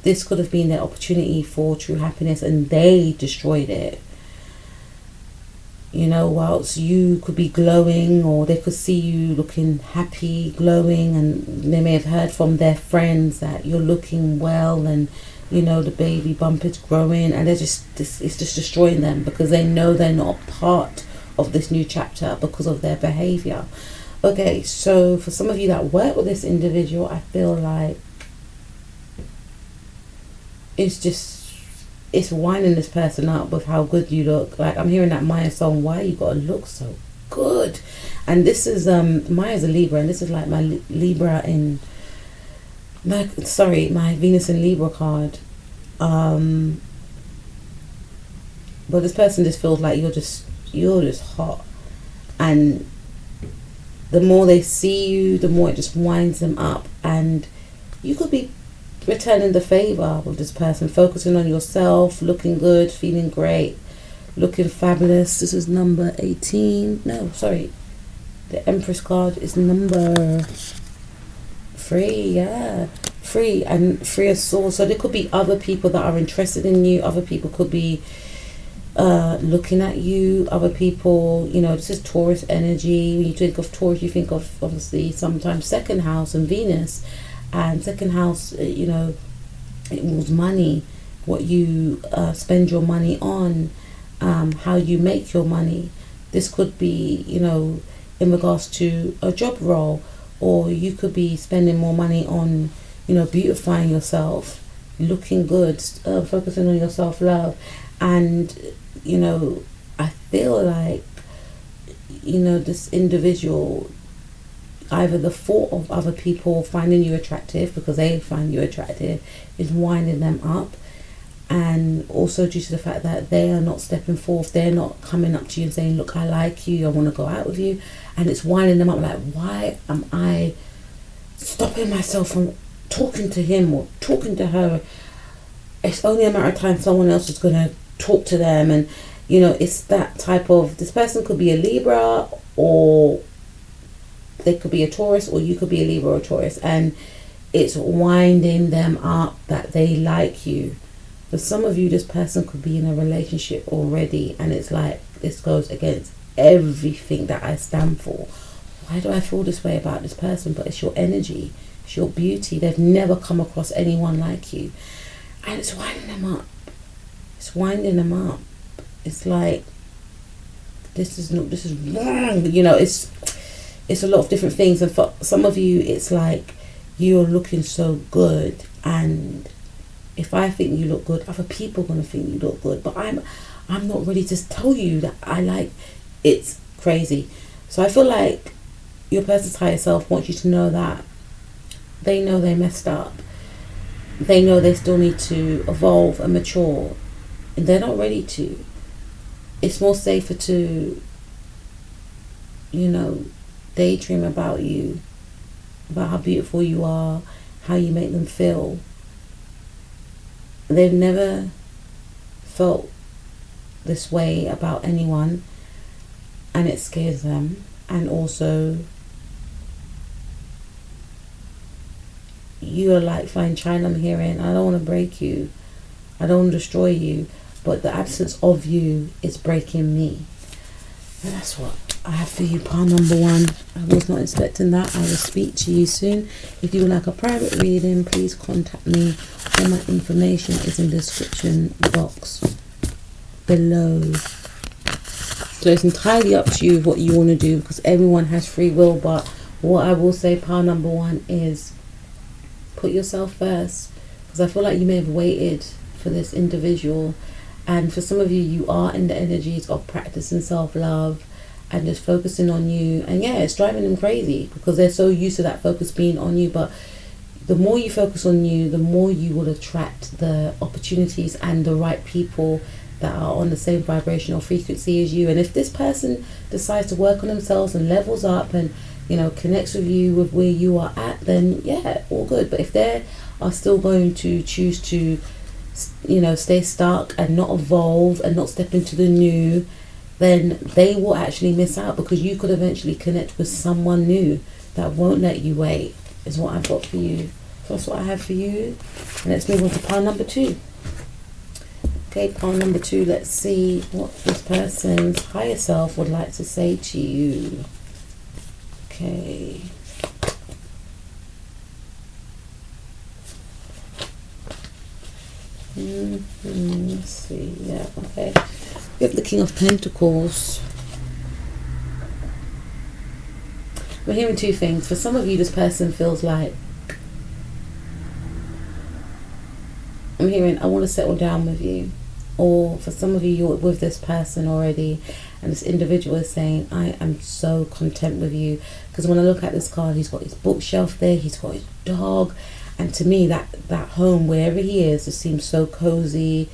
this could have been their opportunity for true happiness and they destroyed it. Whilst you could be glowing, or they could see you looking happy, glowing, and they may have heard from their friends that you're looking well, and the baby bump is growing, and it's just destroying them because they know they're not a part of this new chapter because of their behavior. Okay, so for some of you that work with this individual, I feel like it's winding this person up with how good you look. Like, I'm hearing that Maya song, why you gotta look so good. And this is Maya's a Libra, and this is like my Libra in my Venus in Libra card. But this person just feels like you're just hot, and the more they see you, the more it just winds them up, and you could be returning the favor with this person, focusing on yourself, looking good, feeling great, looking fabulous. This is number 18. No, sorry. The Empress card is number 3. Yeah. 3 and 3 of Swords. So there could be other people that are interested in you. Other people could be looking at you. Other people, this is Taurus energy. When you think of Taurus, you think of obviously sometimes second house and Venus. And second house, It was money, what you spend your money on, how you make your money. This could be, in regards to a job role, or you could be spending more money on, beautifying yourself, looking good, focusing on your self-love. And, I feel like, this individual, either the thought of other people finding you attractive because they find you attractive is winding them up, and also due to the fact that they are not stepping forth, they're not coming up to you and saying, look, I like you, I want to go out with you, and it's winding them up. Like, why am I stopping myself from talking to him or talking to her? It's only a matter of time someone else is going to talk to them. And it's that type of, this person could be a Libra, or they could be a Taurus, or you could be a Libra or a Taurus, and it's winding them up that they like you. For some of you, this person could be in a relationship already, and it's like, this goes against everything that I stand for. Why do I feel this way about this person? But it's your energy, it's your beauty. They've never come across anyone like you, and it's winding them up. It's winding them up. It's like, this is wrong. It's a lot of different things, and for some of you, it's like you're looking so good, and if I think you look good, other people are gonna think you look good. But I'm not ready to tell you that I like. It's crazy. So I feel like your person's higher self wants you to know that they know they messed up. They know they still need to evolve and mature, and they're not ready to. It's more safer to, daydream about you, about how beautiful you are, how you make them feel. They've never felt this way about anyone, and it scares them. And also, you are like fine china, I'm hearing. I don't want to break you, I don't want to destroy you, but the absence of you is breaking me. And that's what I have for you, pile number one. I was not expecting that. I will speak to you soon. If you would like a private reading, please contact me. All my information is in the description box below. So it's entirely up to you what you want to do, because everyone has free will. But what I will say, pile number one, is put yourself first, because I feel like you may have waited for this individual, and for some of you, you are in the energies of practicing self-love and just focusing on you. And yeah, it's driving them crazy because they're so used to that focus being on you. But the more you focus on you, the more you will attract the opportunities and the right people that are on the same vibrational frequency as you. And if this person decides to work on themselves and levels up and connects with you with where you are at, then yeah, all good. But if they are still going to choose to stay stuck and not evolve and not step into the new, then they will actually miss out, because you could eventually connect with someone new that won't let you wait, is what I've got for you. So that's what I have for you. And let's move on to pile number two. Okay, pile number two, let's see what this person's higher self would like to say to you. Okay. Let's see. Yeah, okay. We have the King of Pentacles. We're hearing two things. For some of you, this person feels like, I'm hearing, I want to settle down with you. Or for some of you, you're with this person already, and this individual is saying, I am so content with you. Because when I look at this card, he's got his bookshelf there, he's got his dog, and to me, that home, wherever he is, just seems so cozy.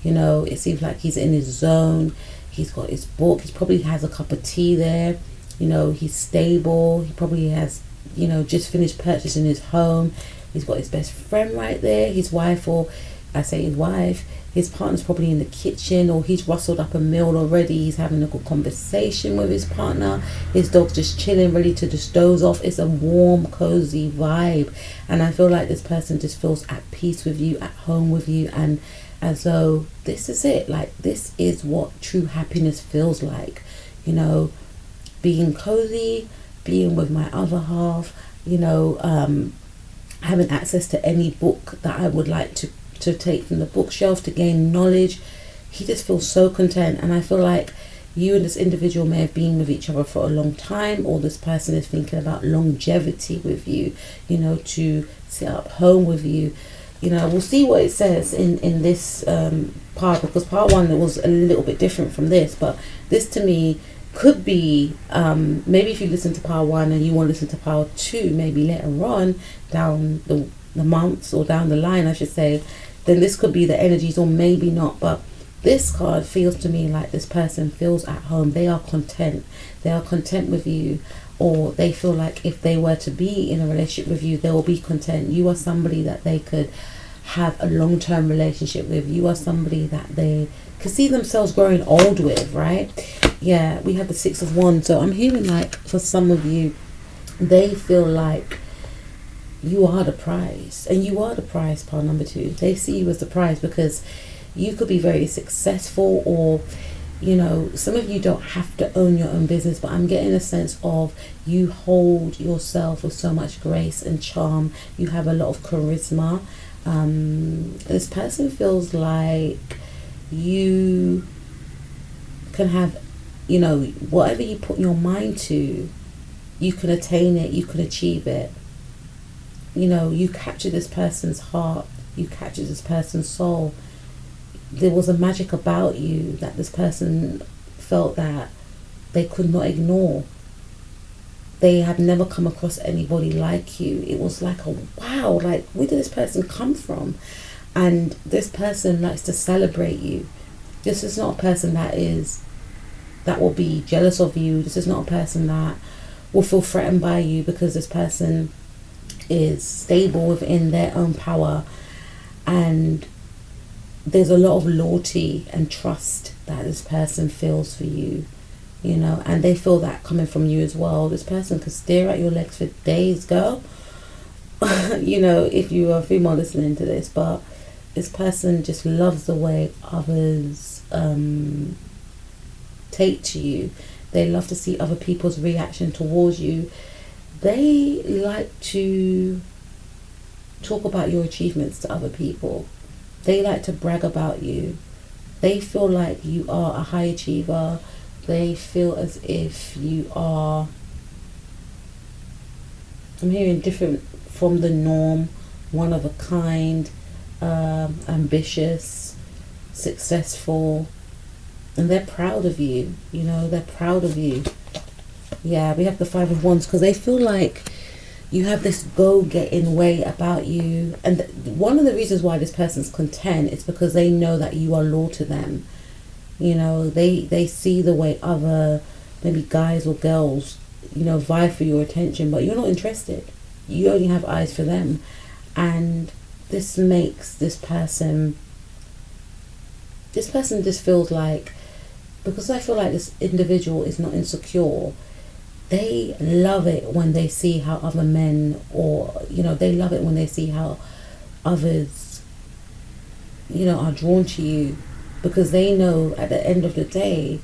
It seems like he's in his zone. He's got his book. He probably has a cup of tea there. He's stable. He probably has, just finished purchasing his home. He's got his best friend right there. His wife, or I say his wife, his partner's probably in the kitchen, or he's rustled up a meal already. He's having a good conversation with his partner. His dog's just chilling, ready to just doze off. It's a warm, cozy vibe. And I feel like this person just feels at peace with you, at home with you, and as though this is it. Like, this is what true happiness feels like. Being cozy, being with my other half, having access to any book that I would like to to take from the bookshelf, to gain knowledge. He just feels so content, and I feel like you and this individual may have been with each other for a long time, or this person is thinking about longevity with you, you know, to set up home with you. You know, we'll see what it says in this part, because part one was a little bit different from this, but this to me could be, maybe if you listen to part one and you want to listen to part two, maybe later on down the months, or down the line I should say, then this could be the energies, or maybe not. But this card feels to me like this person feels at home. They are content. They are content with you, or they feel like if they were to be in a relationship with you, they will be content. You are somebody that they could have a long-term relationship with. You are somebody that they could see themselves growing old with, right? Yeah, we have the Six of Wands. So I'm hearing like for some of you, they feel like you are the prize, and you are the prize, part number two. They see you as the prize because you could be very successful, or you know, some of you don't have to own your own business, but I'm getting a sense of you hold yourself with so much grace and charm. You have a lot of charisma. This person feels like you can have, you know, whatever you put your mind to, you can attain it, you can achieve it. You know, you capture this person's heart, you capture this person's soul. There was a magic about you that this person felt that they could not ignore. They had never come across anybody like you. It was like a wow, like where did this person come from? And this person likes to celebrate you. This is not a person that will be jealous of you. This is not a person that will feel threatened by you, because this person is stable within their own power, and there's a lot of loyalty and trust that this person feels for you, you know, and they feel that coming from you as well. This person could stare at your legs for days, girl. You know, if you are a female listening to this, but this person just loves the way others take to you. They love to see other people's reaction towards you. They like to talk about your achievements to other people. They like to brag about you. They feel like you are a high achiever. They feel as if you are, I'm hearing different from the norm, one of a kind, ambitious, successful, and they're proud of you. You know, they're proud of you. Yeah, we have the Five of Wands, because they feel like you have this go-getting way about you. And one of the reasons why this person's content is because they know that you are loyal to them. You know, they see the way other, maybe guys or girls, you know, vie for your attention, but you're not interested. You only have eyes for them. And this makes this person just feels like, because I feel like this individual is not insecure, they love it when they see how other men, or, you know, they love it when they see how others, you know, are drawn to you, because they know at the end of the day,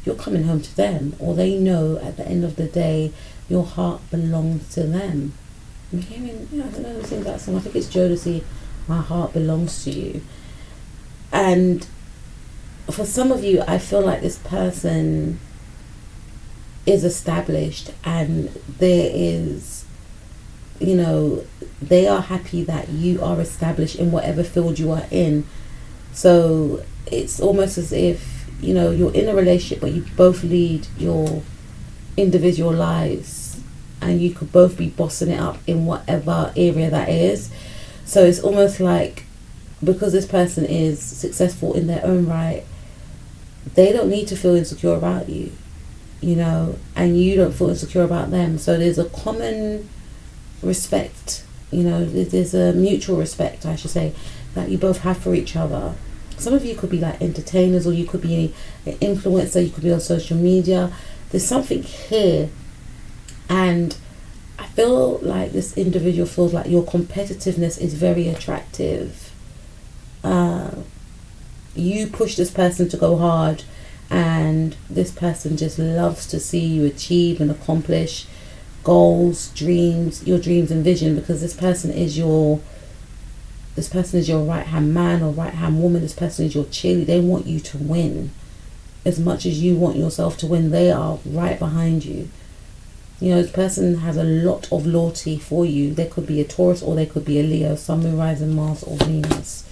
you're coming home to them, or they know at the end of the day, your heart belongs to them. I'm hearing, I don't know who sings that song. I think it's Jodeci, My Heart Belongs to You. And for some of you, I feel like this person is established, and there is, you know, they are happy that you are established in whatever field you are in. So it's almost as if, you know, you're in a relationship, but you both lead your individual lives, and you could both be bossing it up in whatever area that is. So it's almost like, because this person is successful in their own right, they don't need to feel insecure about you, you know, and you don't feel insecure about them. So there's a common respect, you know, there's a mutual respect, I should say, that you both have for each other. Some of you could be like entertainers, or you could be an influencer, you could be on social media. There's something here, and I feel like this individual feels like your competitiveness is very attractive. You push this person to go hard, and this person just loves to see you achieve and accomplish goals, dreams, your dreams and vision, because this person is your This person is your right hand man or right hand woman. This person is your cheerleader. They want you to win. As much as you want yourself to win, they are right behind you. You know, this person has a lot of loyalty for you. They could be a Taurus or they could be a Leo, Sun, Moon, Rising, Mars or Venus.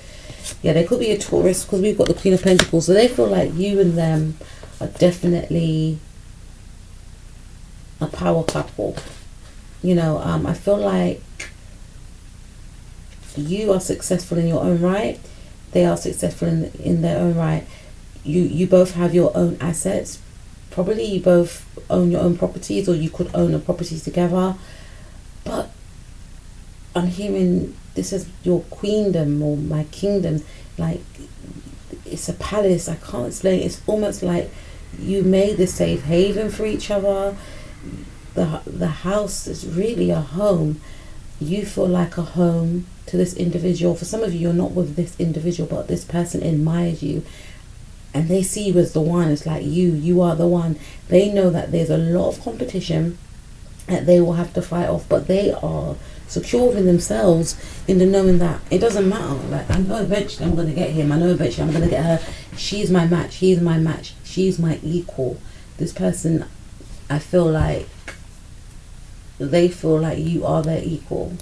Yeah, they could be a Taurus because we've got the Queen of Pentacles. So they feel like you and them are definitely a power couple. You know, I feel like you are successful in your own right. They are successful in their own right. You both have your own assets. Probably you both own your own properties, or you could own a property together. But I'm hearing this is your queendom or my kingdom. Like, it's a palace. I can't explain. It's almost like you made this safe haven for each other. The house is really a home. You feel like a home to this individual. For some of you, you're not with this individual, but this person admires you and they see you as the one. It's like you are the one. They know that there's a lot of competition that they will have to fight off, but they are secure within themselves in the knowing that it doesn't matter. Like, I know eventually I'm going to get him. I know eventually I'm going to get her. She's my match. He's my match. She's my equal. This person, I feel like they feel like you are their equal.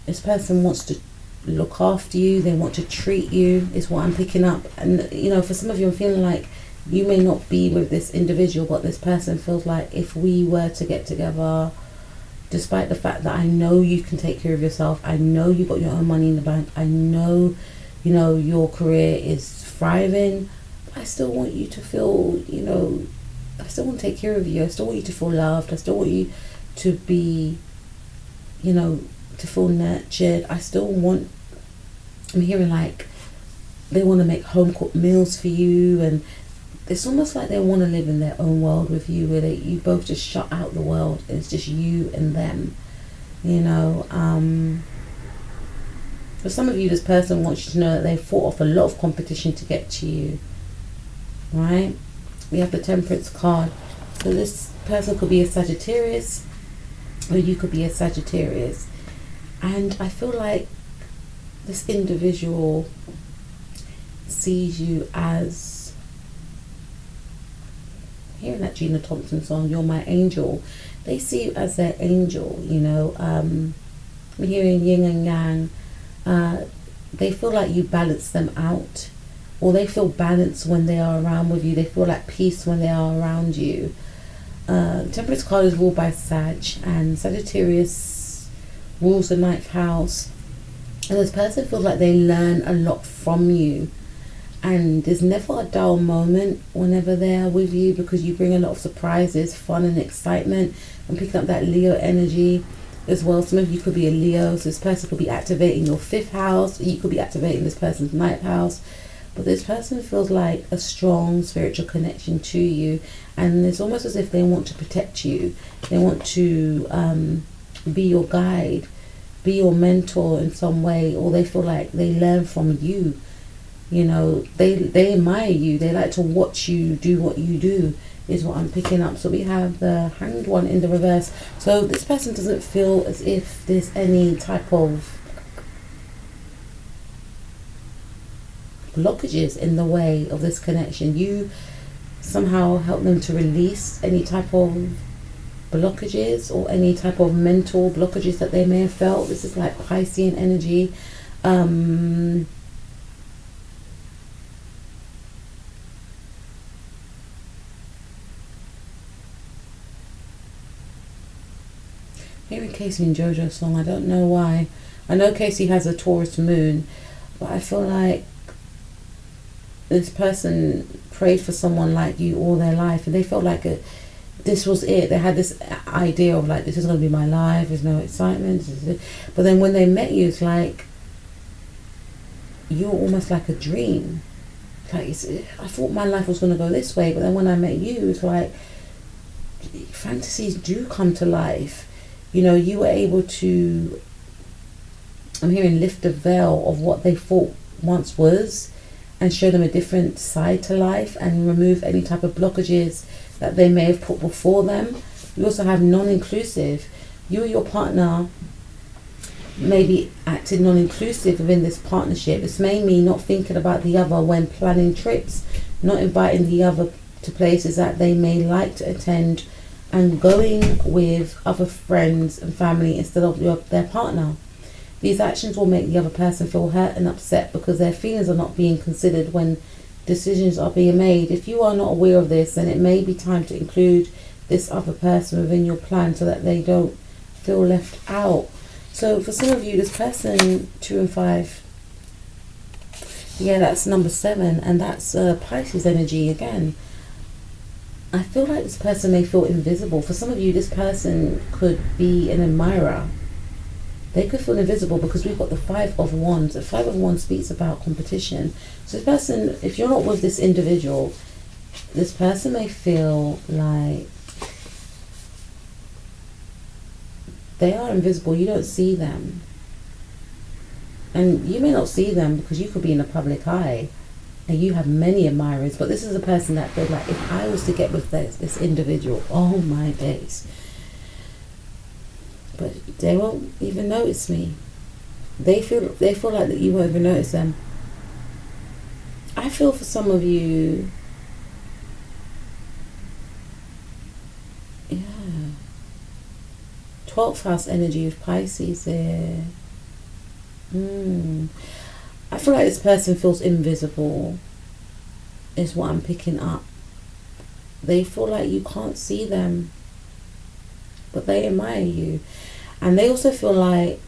This person wants to look after you. They want to treat you, is what I'm picking up. And, you know, for some of you, I'm feeling like you may not be with this individual, but this person feels like if we were to get together, despite the fact that I know you can take care of yourself, I know you got your own money in the bank, I know, you know, your career is thriving, but I still want you to feel, you know, I still want to take care of you. I still want you to feel loved. I still want you to be, you know, to feel nurtured. I still want, I'm hearing like they want to make home cooked meals for you, and it's almost like they want to live in their own world with you, where you both just shut out the world and it's just you and them, you know. For some of you, this person wants you to know that they fought off a lot of competition to get to you, right? We have the Temperance card. So this person could be a Sagittarius or you could be a Sagittarius, and I feel like this individual sees you as, hearing that Gina Thompson song, You're My Angel, they see you as their angel, you know. I'm hearing yin and yang. They feel like you balance them out, or they feel balanced when they are around with you. They feel like peace when they are around you. Temperance card is ruled by Sag, and Sagittarius rules the 9th house, and this person feels like they learn a lot from you, and there's never a dull moment whenever they're with you, because you bring a lot of surprises, fun and excitement. I'm picking up that Leo energy as well. Some of you could be a Leo, so this person could be activating your 5th house, you could be activating this person's 9th house, but this person feels like a strong spiritual connection to you, and it's almost as if they want to protect you. They want to be your guide, be your mentor in some way, or they feel like they learn from you. You know, they admire you. They like to watch you do what you do, is what I'm picking up. So we have the Hanged One in the reverse. So this person doesn't feel as if there's any type of blockages in the way of this connection. You somehow help them to release any type of blockages or any type of mental blockages that they may have felt. This is like Piscean energy. Hearing Casey and JoJo's song, I don't know why. I know Casey has a Taurus moon, but I feel like this person prayed for someone like you all their life, and they felt like this was it. They had this idea of like, this is going to be my life, there's no excitement. But then when they met you, it's like you're almost like a dream. Like, I thought my life was going to go this way, but then when I met you, it's like fantasies do come to life. You know, you were able to I'm hearing lift the veil of what they thought once was and show them a different side to life and remove any type of blockages that they may have put before them. We also have non-inclusive. You or your partner may be acting non-inclusive within this partnership. This may mean not thinking about the other when planning trips, not inviting the other to places that they may like to attend, and going with other friends and family instead of their partner. These actions will make the other person feel hurt and upset because their feelings are not being considered when decisions are being made. If you are not aware of this, then it may be time to include this other person within your plan so that they don't feel left out. So for some of you, this person, 2 and 5, yeah, that's number 7, and that's Pisces energy again. I feel like this person may feel invisible. For some of you, this person could be an admirer. They could feel invisible because we've got the 5 of Wands. The 5 of Wands speaks about competition. So this person, if you're not with this individual, this person may feel like they are invisible. You don't see them. And you may not see them because you could be in the public eye and you have many admirers. But this is a person that feels like, if I was to get with this individual, oh my days. But they won't even notice me. They feel like that you won't even notice them. I feel for some of you, yeah, 12th house energy with Pisces there. I feel like this person feels invisible, is what I'm picking up. They feel like you can't see them, but they admire you. And they also feel like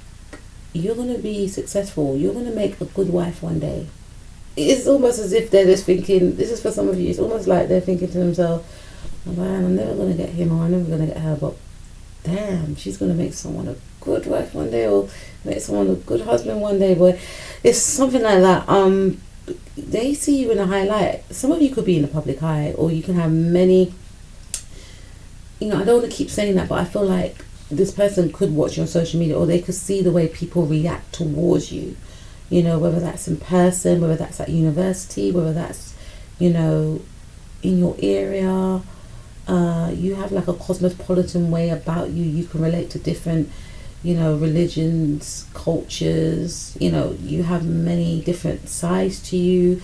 you're going to be successful. You're going to make a good wife one day. It's almost as if they're just thinking, this is for some of you, it's almost like they're thinking to themselves, oh, man, I'm never going to get him or I'm never going to get her, but damn, she's going to make someone a good wife one day or make someone a good husband one day. But it's something like that. They see you in a high light. Some of you could be in the public eye, or you can have many, I don't want to keep saying that, but I feel like this person could watch you on social media, or they could see the way people react towards you, whether that's in person, whether that's at university, whether that's, in your area. You have like a cosmopolitan way about you. You can relate to different, religions, cultures. You have many different sides to you.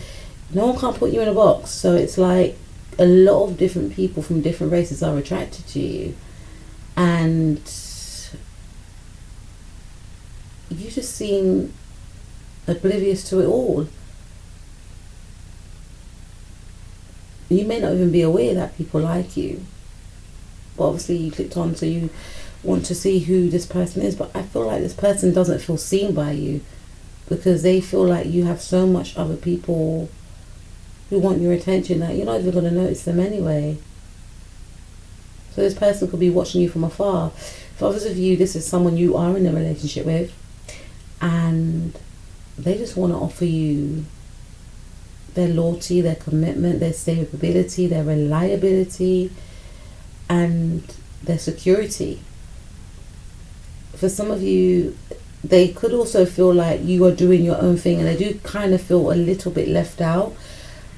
No one can't put you in a box. So it's like a lot of different people from different races are attracted to you. And you just seem oblivious to it all. You may not even be aware that people like you, but obviously you clicked on, so you want to see who this person is. But I feel like this person doesn't feel seen by you because they feel like you have so much other people who want your attention that you're not even going to notice them anyway. So this person could be watching you from afar. For others of you, this is someone you are in a relationship with, and they just want to offer you their loyalty, their commitment, their stability, their reliability, and their security. For some of you, they could also feel like you are doing your own thing, and they do kind of feel a little bit left out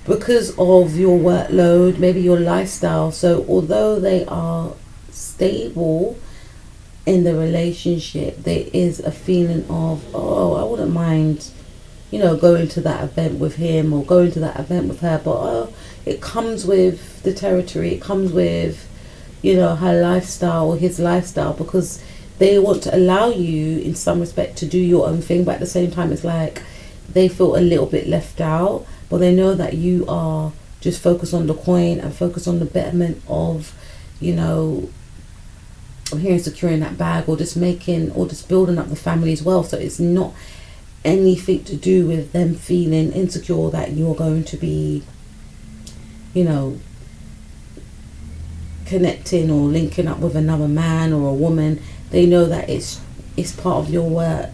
because of your workload, maybe your lifestyle. So although they are stable in the relationship, there is a feeling of, oh, I wouldn't mind going to that event with him or going to that event with her, but it comes with the territory, it comes with her lifestyle or his lifestyle, because they want to allow you in some respect to do your own thing, but at the same time it's like they feel a little bit left out, but they know that you are just focused on the coin and focused on the betterment of I'm hearing securing that bag, or just building up the family's wealth. So it's not anything to do with them feeling insecure that you're going to be connecting or linking up with another man or a woman. They know that it's part of your work,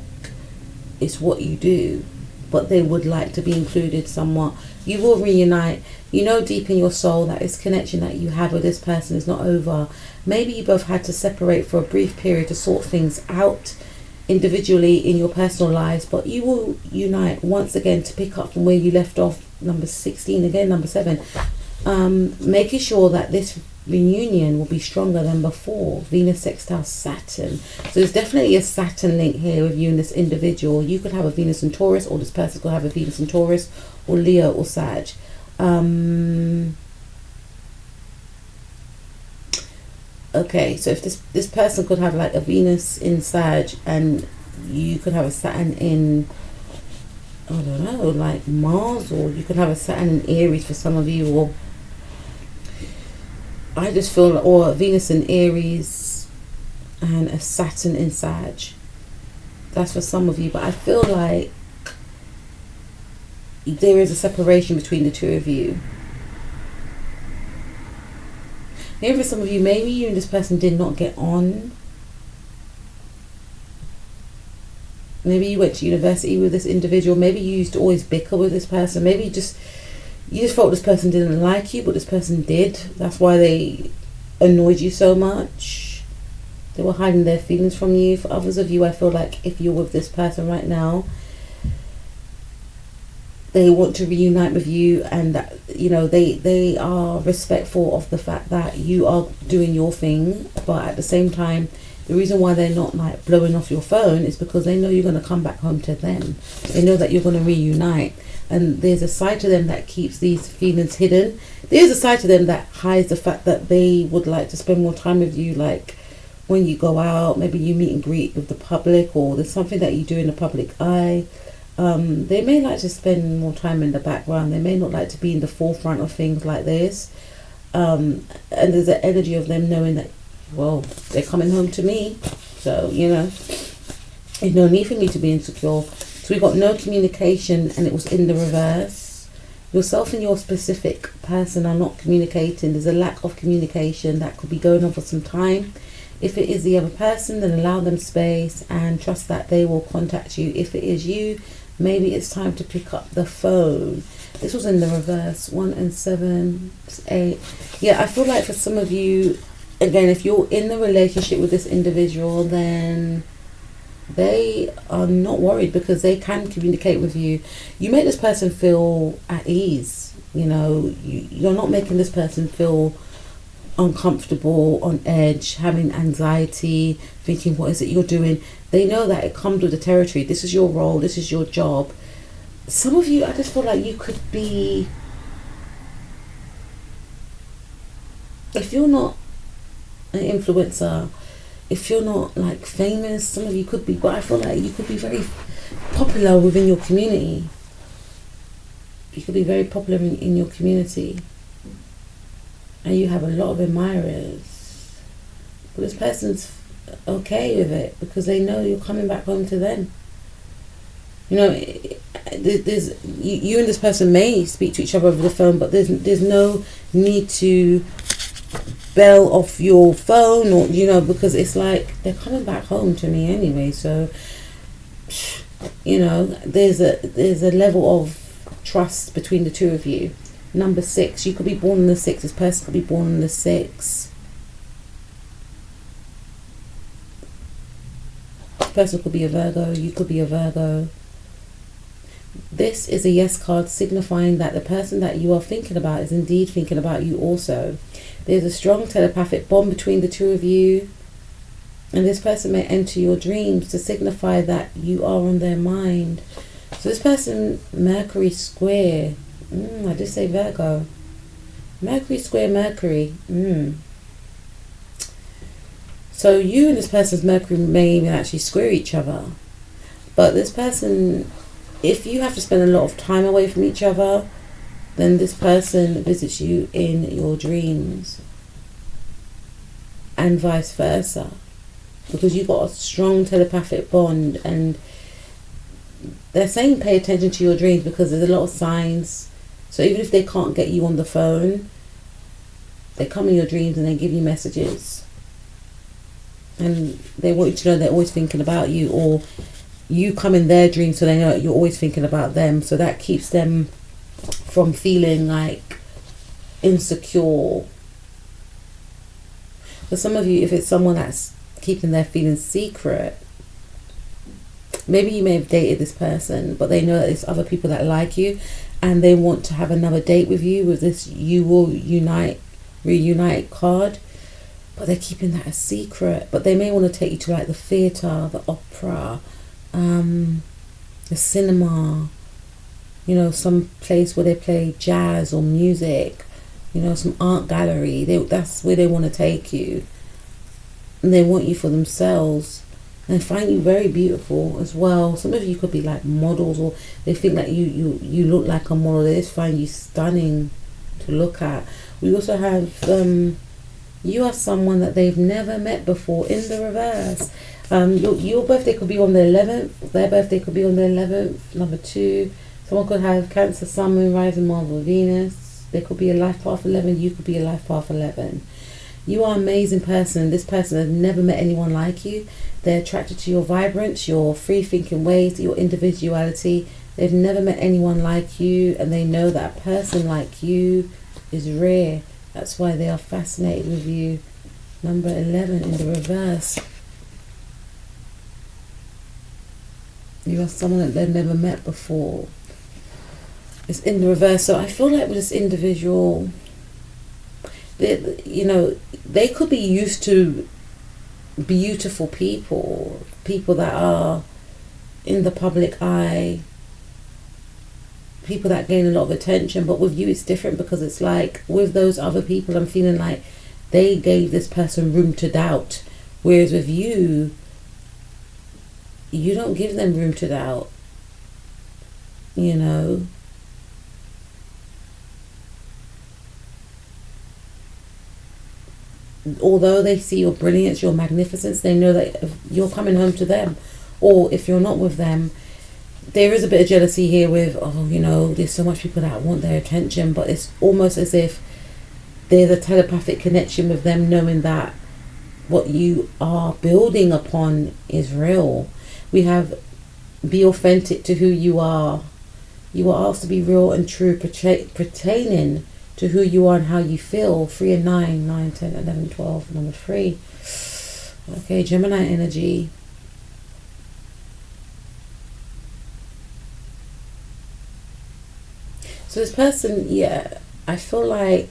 it's what you do, but they would like to be included somewhat. You will reunite. Deep in your soul that this connection that you have with this person is not over. Maybe you both had to separate for a brief period to sort things out individually in your personal lives, but you will unite once again to pick up from where you left off. Number 16 again, number 7, making sure that this reunion will be stronger than before. Venus sextile Saturn, so there's definitely a Saturn link here with you and this individual. You could have a Venus in Taurus, or this person could have a Venus in Taurus, or Leo, or Sag. Okay, so if this person could have like a Venus in Sag, and you could have a Saturn in, I don't know, like Mars, or you could have a Saturn in Aries for some of you, or I just feel, or Venus in Aries and a Saturn in Sag. That's for some of you, but I feel like there is a separation between the two of you. Maybe for some of you, maybe you and this person did not get on. Maybe you went to university with this individual. Maybe you used to always bicker with this person. Maybe you just felt this person didn't like you, but this person did. That's why they annoyed you so much. They were hiding their feelings from you. For others of you, I feel like if you're with this person right now, they want to reunite with you, and that, you know, they are respectful of the fact that you are doing your thing, but at the same time, the reason why they're not like blowing off your phone is because they know you're going to come back home to them. They know that you're going to reunite, and there's a side to them that keeps these feelings hidden. There's a side to them that hides the fact that they would like to spend more time with you, like when you go out, maybe you meet and greet with the public, or there's something that you do in the public eye. They may like to spend more time in the background. They may not like to be in the forefront of things like this. And there's an energy of them knowing that, well, they're coming home to me. So, you know, there's no need for me to be insecure. So we got no communication, and it was in the reverse. Yourself and your specific person are not communicating. There's a lack of communication that could be going on for some time. If it is the other person, then allow them space and trust that they will contact you. If it is you, maybe it's time to pick up the phone. This was in the reverse. 1 and 7, 8. Yeah, I feel like for some of you, again, if you're in the relationship with this individual, then they are not worried because they can communicate with you. You make this person feel at ease. You know, you're not making this person feel uncomfortable, on edge, having anxiety, thinking what is it you're doing. They know that it comes with the territory. This is your role, this is your job. Some of you, I just feel like you could be, if you're not an influencer, if you're not like famous, some of you could be, but I feel like you could be very popular within your community. You could be very popular in your community, and you have a lot of admirers, but this person's okay with it because they know you're coming back home to them. You know, there's you and this person may speak to each other over the phone, but there's no need to bell off your phone, or, you know, because it's like they're coming back home to me anyway. So, you know, there's a level of trust between the two of you. Number 6, you could be born on the 6th. This person could be born on the 6th. This person could be a Virgo. You could be a Virgo. This is a yes card, signifying that the person that you are thinking about is indeed thinking about you also. There's a strong telepathic bond between the two of you, and this person may enter your dreams to signify that you are on their mind. So this person, Mercury square. I did say Virgo. Mercury square Mercury. So you and this person's Mercury may even actually square each other. But this person, if you have to spend a lot of time away from each other, then this person visits you in your dreams. And vice versa. Because you've got a strong telepathic bond, and they're saying pay attention to your dreams because there's a lot of signs. So even if they can't get you on the phone, they come in your dreams and they give you messages. And they want you to know they're always thinking about you, or you come in their dreams so they know you're always thinking about them. So that keeps them from feeling like insecure. For some of you, if it's someone that's keeping their feelings secret, maybe you may have dated this person, but they know that there's other people that like you, and they want to have another date with you with this "you will reunite" card, but they're keeping that a secret. But they may want to take you to like the theatre, the opera, the cinema, some place where they play jazz or music, some art gallery. That's where they want to take you, and they want you for themselves. And they find you very beautiful as well. Some of you could be like models, or they think that you look like a model. They just find you stunning to look at. We also have you are someone that they've never met before in the reverse. Your birthday could be on the 11th. Their birthday could be on the 11th. Number 2. Someone could have Cancer, Sun, Moon, Rising, Marvel, Venus. They could be a life path 11. You could be a life path 11. You are an amazing person. This person has never met anyone like you. They're attracted to your vibrance, your free-thinking ways, your individuality. They've never met anyone like you, and they know that a person like you is rare. That's why they are fascinated with you. Number 11 in the reverse. You are someone that they've never met before. It's in the reverse. So I feel like with this individual, they could be used to beautiful people that are in the public eye, people that gain a lot of attention. But with you it's different, because it's like with those other people, I'm feeling like they gave this person room to doubt, whereas with you don't give them room to doubt. Although they see your brilliance, your magnificence, they know that if you're coming home to them, or if you're not with them, there is a bit of jealousy here with, there's so much people that want their attention, but it's almost as if there's a telepathic connection with them, knowing that what you are building upon is real. We have be authentic to who you are. You are asked to be real and true, pertaining to who you are and how you feel. 3 and 9, 9, 10, 11, 12, number 3. Okay, Gemini energy. So this person, I feel like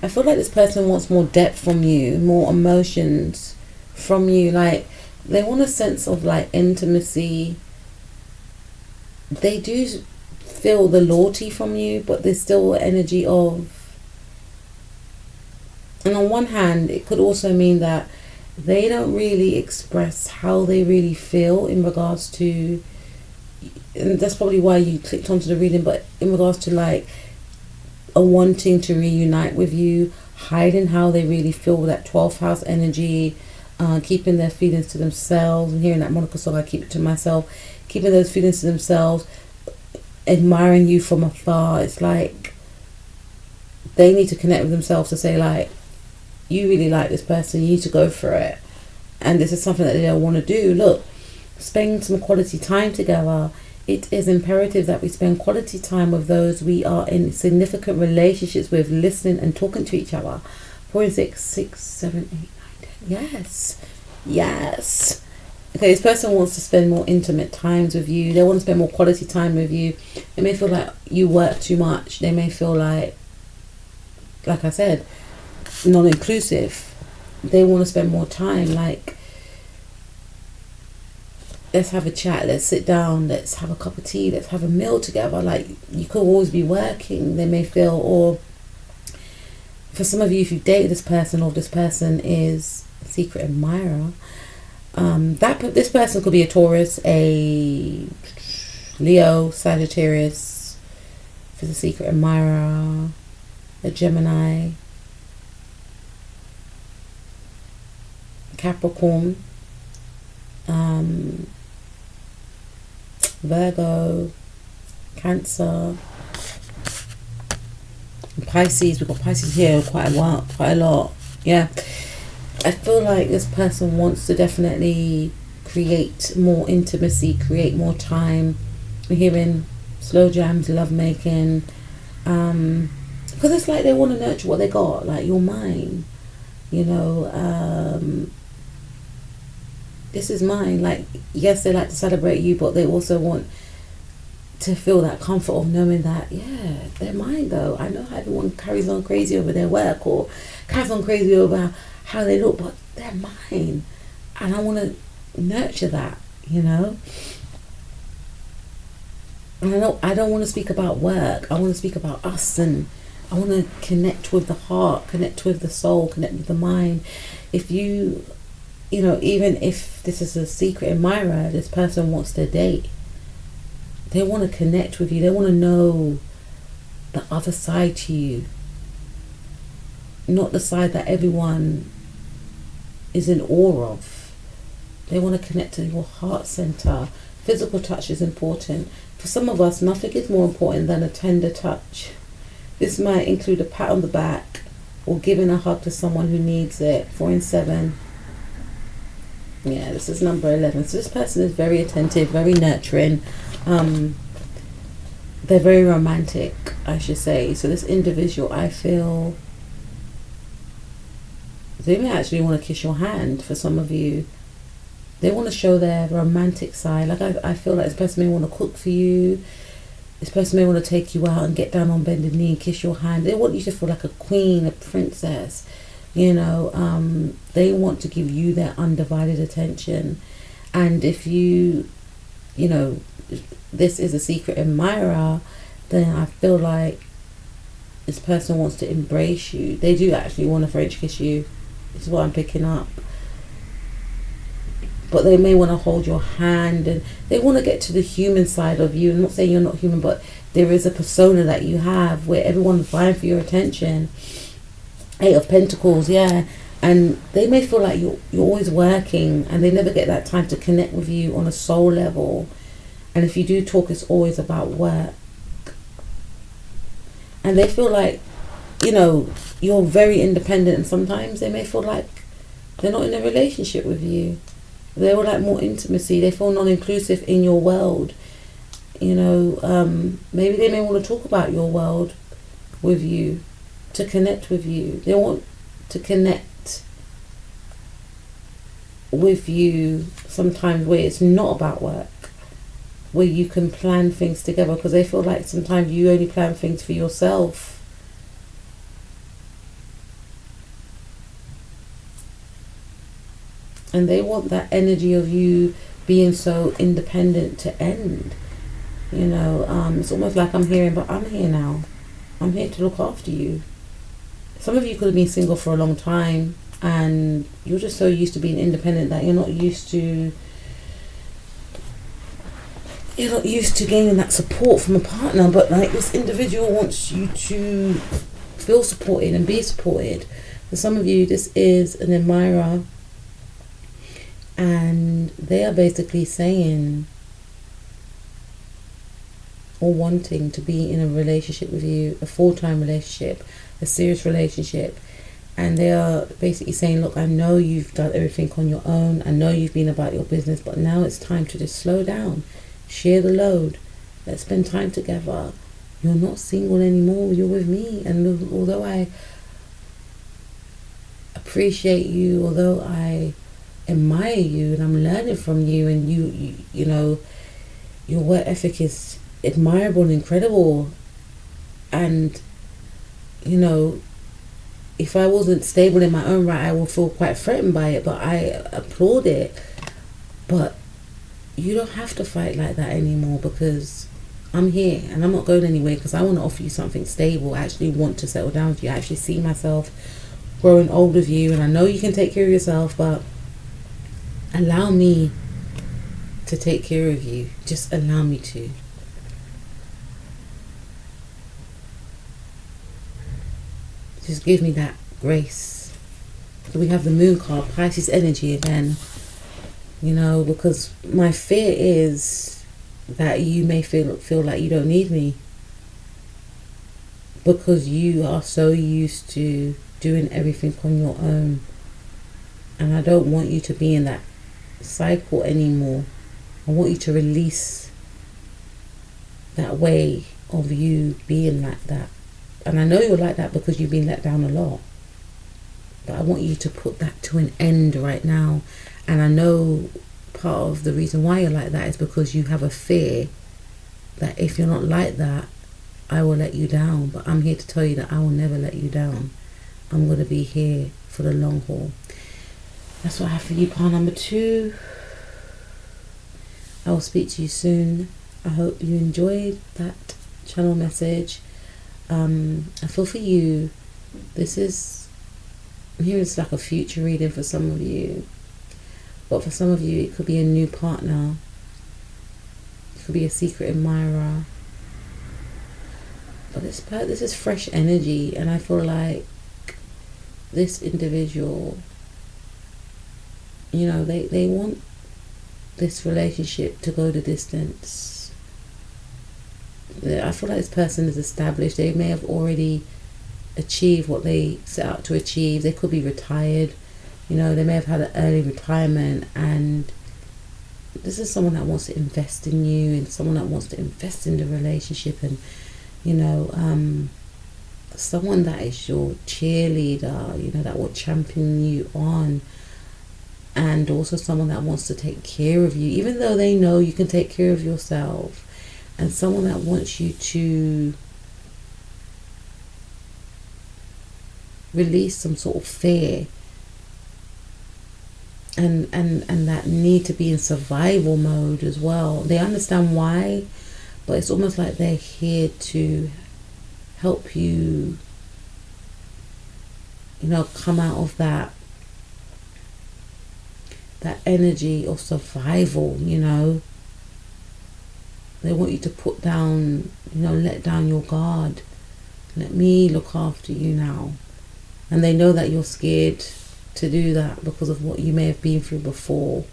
I feel like this person wants more depth from you, more emotions from you. Like, they want a sense of like intimacy. They do feel the loyalty from you, but there's still energy of, and on one hand it could also mean that they don't really express how they really feel in regards to, and that's probably why you clicked onto the reading, but in regards to like a wanting to reunite with you, hiding how they really feel with that 12th house energy, keeping their feelings to themselves. And hearing that Monica song, I keep it to myself, keeping those feelings to themselves, admiring you from afar. It's like they need to connect with themselves to say, like, you really like this person, you need to go for it. And this is something that they don't want to do. Look, spend some quality time together. It is imperative that we spend quality time with those we are in significant relationships with, listening and talking to each other. 4 and 6, 6, 7, 8, 9, 10. Yes. Okay, this person wants to spend more intimate times with you. They want to spend more quality time with you. They may feel like you work too much. They may feel like I said, non-inclusive. They want to spend more time, like, let's have a chat, let's sit down, let's have a cup of tea, let's have a meal together. Like, you could always be working, they may feel. Or for some of you, if you date this person, or this person is a secret admirer, this person could be a Taurus, a Leo, Sagittarius. If it's a secret admirer, a Gemini, Capricorn, Virgo, Cancer, Pisces. We've got Pisces here quite a lot. Yeah, I feel like this person wants to definitely create more intimacy, create more time. We're hearing slow jams, love making, because it's like they want to nurture what they got, like you're mine, you know. This is mine. Like, yes, they like to celebrate you, but they also want to feel that comfort of knowing that, yeah, they're mine though. I know how everyone carries on crazy over their work or carries on crazy over how they look, but they're mine, and I want to nurture that, you know. And I don't want to speak about work. I want to speak about us, and I want to connect with the heart, connect with the soul, connect with the mind. If you know, even if this is a secret admirer, this person wants to date, they want to connect with you. They want to know the other side to you, not the side that everyone is in awe of. They want to connect to your heart center. Physical touch is important. For some of us, nothing is more important than a tender touch. This might include a pat on the back or giving a hug to someone who needs it. 4 and 7. Yeah, this is number 11. So this person is very attentive, very nurturing. They're very romantic, I should say. So this individual, I feel, they may actually want to kiss your hand. For some of you, they want to show their romantic side. Like, I feel like this person may want to cook for you. This person may want to take you out and get down on bended knee and kiss your hand. They want you to feel like a queen, a princess. You know, they want to give you their undivided attention. And if you know, this is a secret admirer, then I feel like this person wants to embrace you. They do actually want to French kiss you. This is what I'm picking up. But they may want to hold your hand, and they want to get to the human side of you. I'm not saying you're not human, but there is a persona that you have where everyone's vying for your attention. 8 of Pentacles, yeah. And they may feel like you're always working, and they never get that time to connect with you on a soul level. And if you do talk, it's always about work. And they feel like, you know, you're very independent, and sometimes they may feel like they're not in a relationship with you. They would like more intimacy. They feel non-inclusive in your world. You know, maybe they may want to talk about your world with you, to connect with you. They want to connect with you sometimes where it's not about work, where you can plan things together, because they feel like sometimes you only plan things for yourself. And they want that energy of you being so independent to end. You know, it's almost like I'm hearing, but I'm here now. I'm here to look after you. Some of you could have been single for a long time, and you're just so used to being independent that you're not used to gaining that support from a partner. But like, this individual wants you to feel supported and be supported. For some of you, this is an admirer, and they are basically saying or wanting to be in a relationship with you, a full-time relationship, a serious relationship. And they are basically saying, look, I know you've done everything on your own, I know you've been about your business, but now it's time to just slow down, share the load, let's spend time together. You're not single anymore, you're with me. And although I appreciate you, although I admire you and I'm learning from you, and you know, your work ethic is admirable and incredible, and you know, if I wasn't stable in my own right, I would feel quite threatened by it, but I applaud it. But you don't have to fight like that anymore, because I'm here and I'm not going anywhere, because I want to offer you something stable. I actually want to settle down with you. I actually see myself growing old with you, and I know you can take care of yourself, but allow me to take care of you. Just allow me to. Just give me that grace. So we have the Moon card, Pisces energy again. You know, because my fear is that you may feel like you don't need me, because you are so used to doing everything on your own. And I don't want you to be in that cycle anymore. I want you to release that way of you being like that. And I know you're like that because you've been let down a lot. But I want you to put that to an end right now. And I know part of the reason why you're like that is because you have a fear that if you're not like that, I will let you down. But I'm here to tell you that I will never let you down. I'm going to be here for the long haul. That's what I have for you, pile number 2. I will speak to you soon. I hope you enjoyed that channel message. I feel for you, this is, here is like a future reading for some of you. But for some of you, it could be a new partner. It could be a secret admirer. But this is fresh energy, and I feel like this individual, you know, they want this relationship to go the distance. I feel like this person is established. They may have already achieved what they set out to achieve. They could be retired. You know, they may have had an early retirement, and this is someone that wants to invest in you, and someone that wants to invest in the relationship, and, you know, someone that is your cheerleader, you know, that will champion you on, and also someone that wants to take care of you, even though they know you can take care of yourself, and someone that wants you to release some sort of fear and that need to be in survival mode as well. They understand why, but it's almost like they're here to help you, you know, come out of that energy of survival, you know. They want you to put down, you know, let down your guard. Let me look after you now. And they know that you're scared to do that because of what you may have been through before.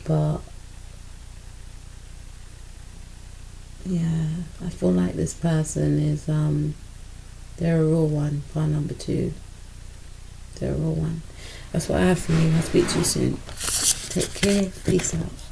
But yeah, I feel like this person is they're a real one. File number 2. They're a real one. That's what I have for you. I'll speak to you soon. Take care. Peace out.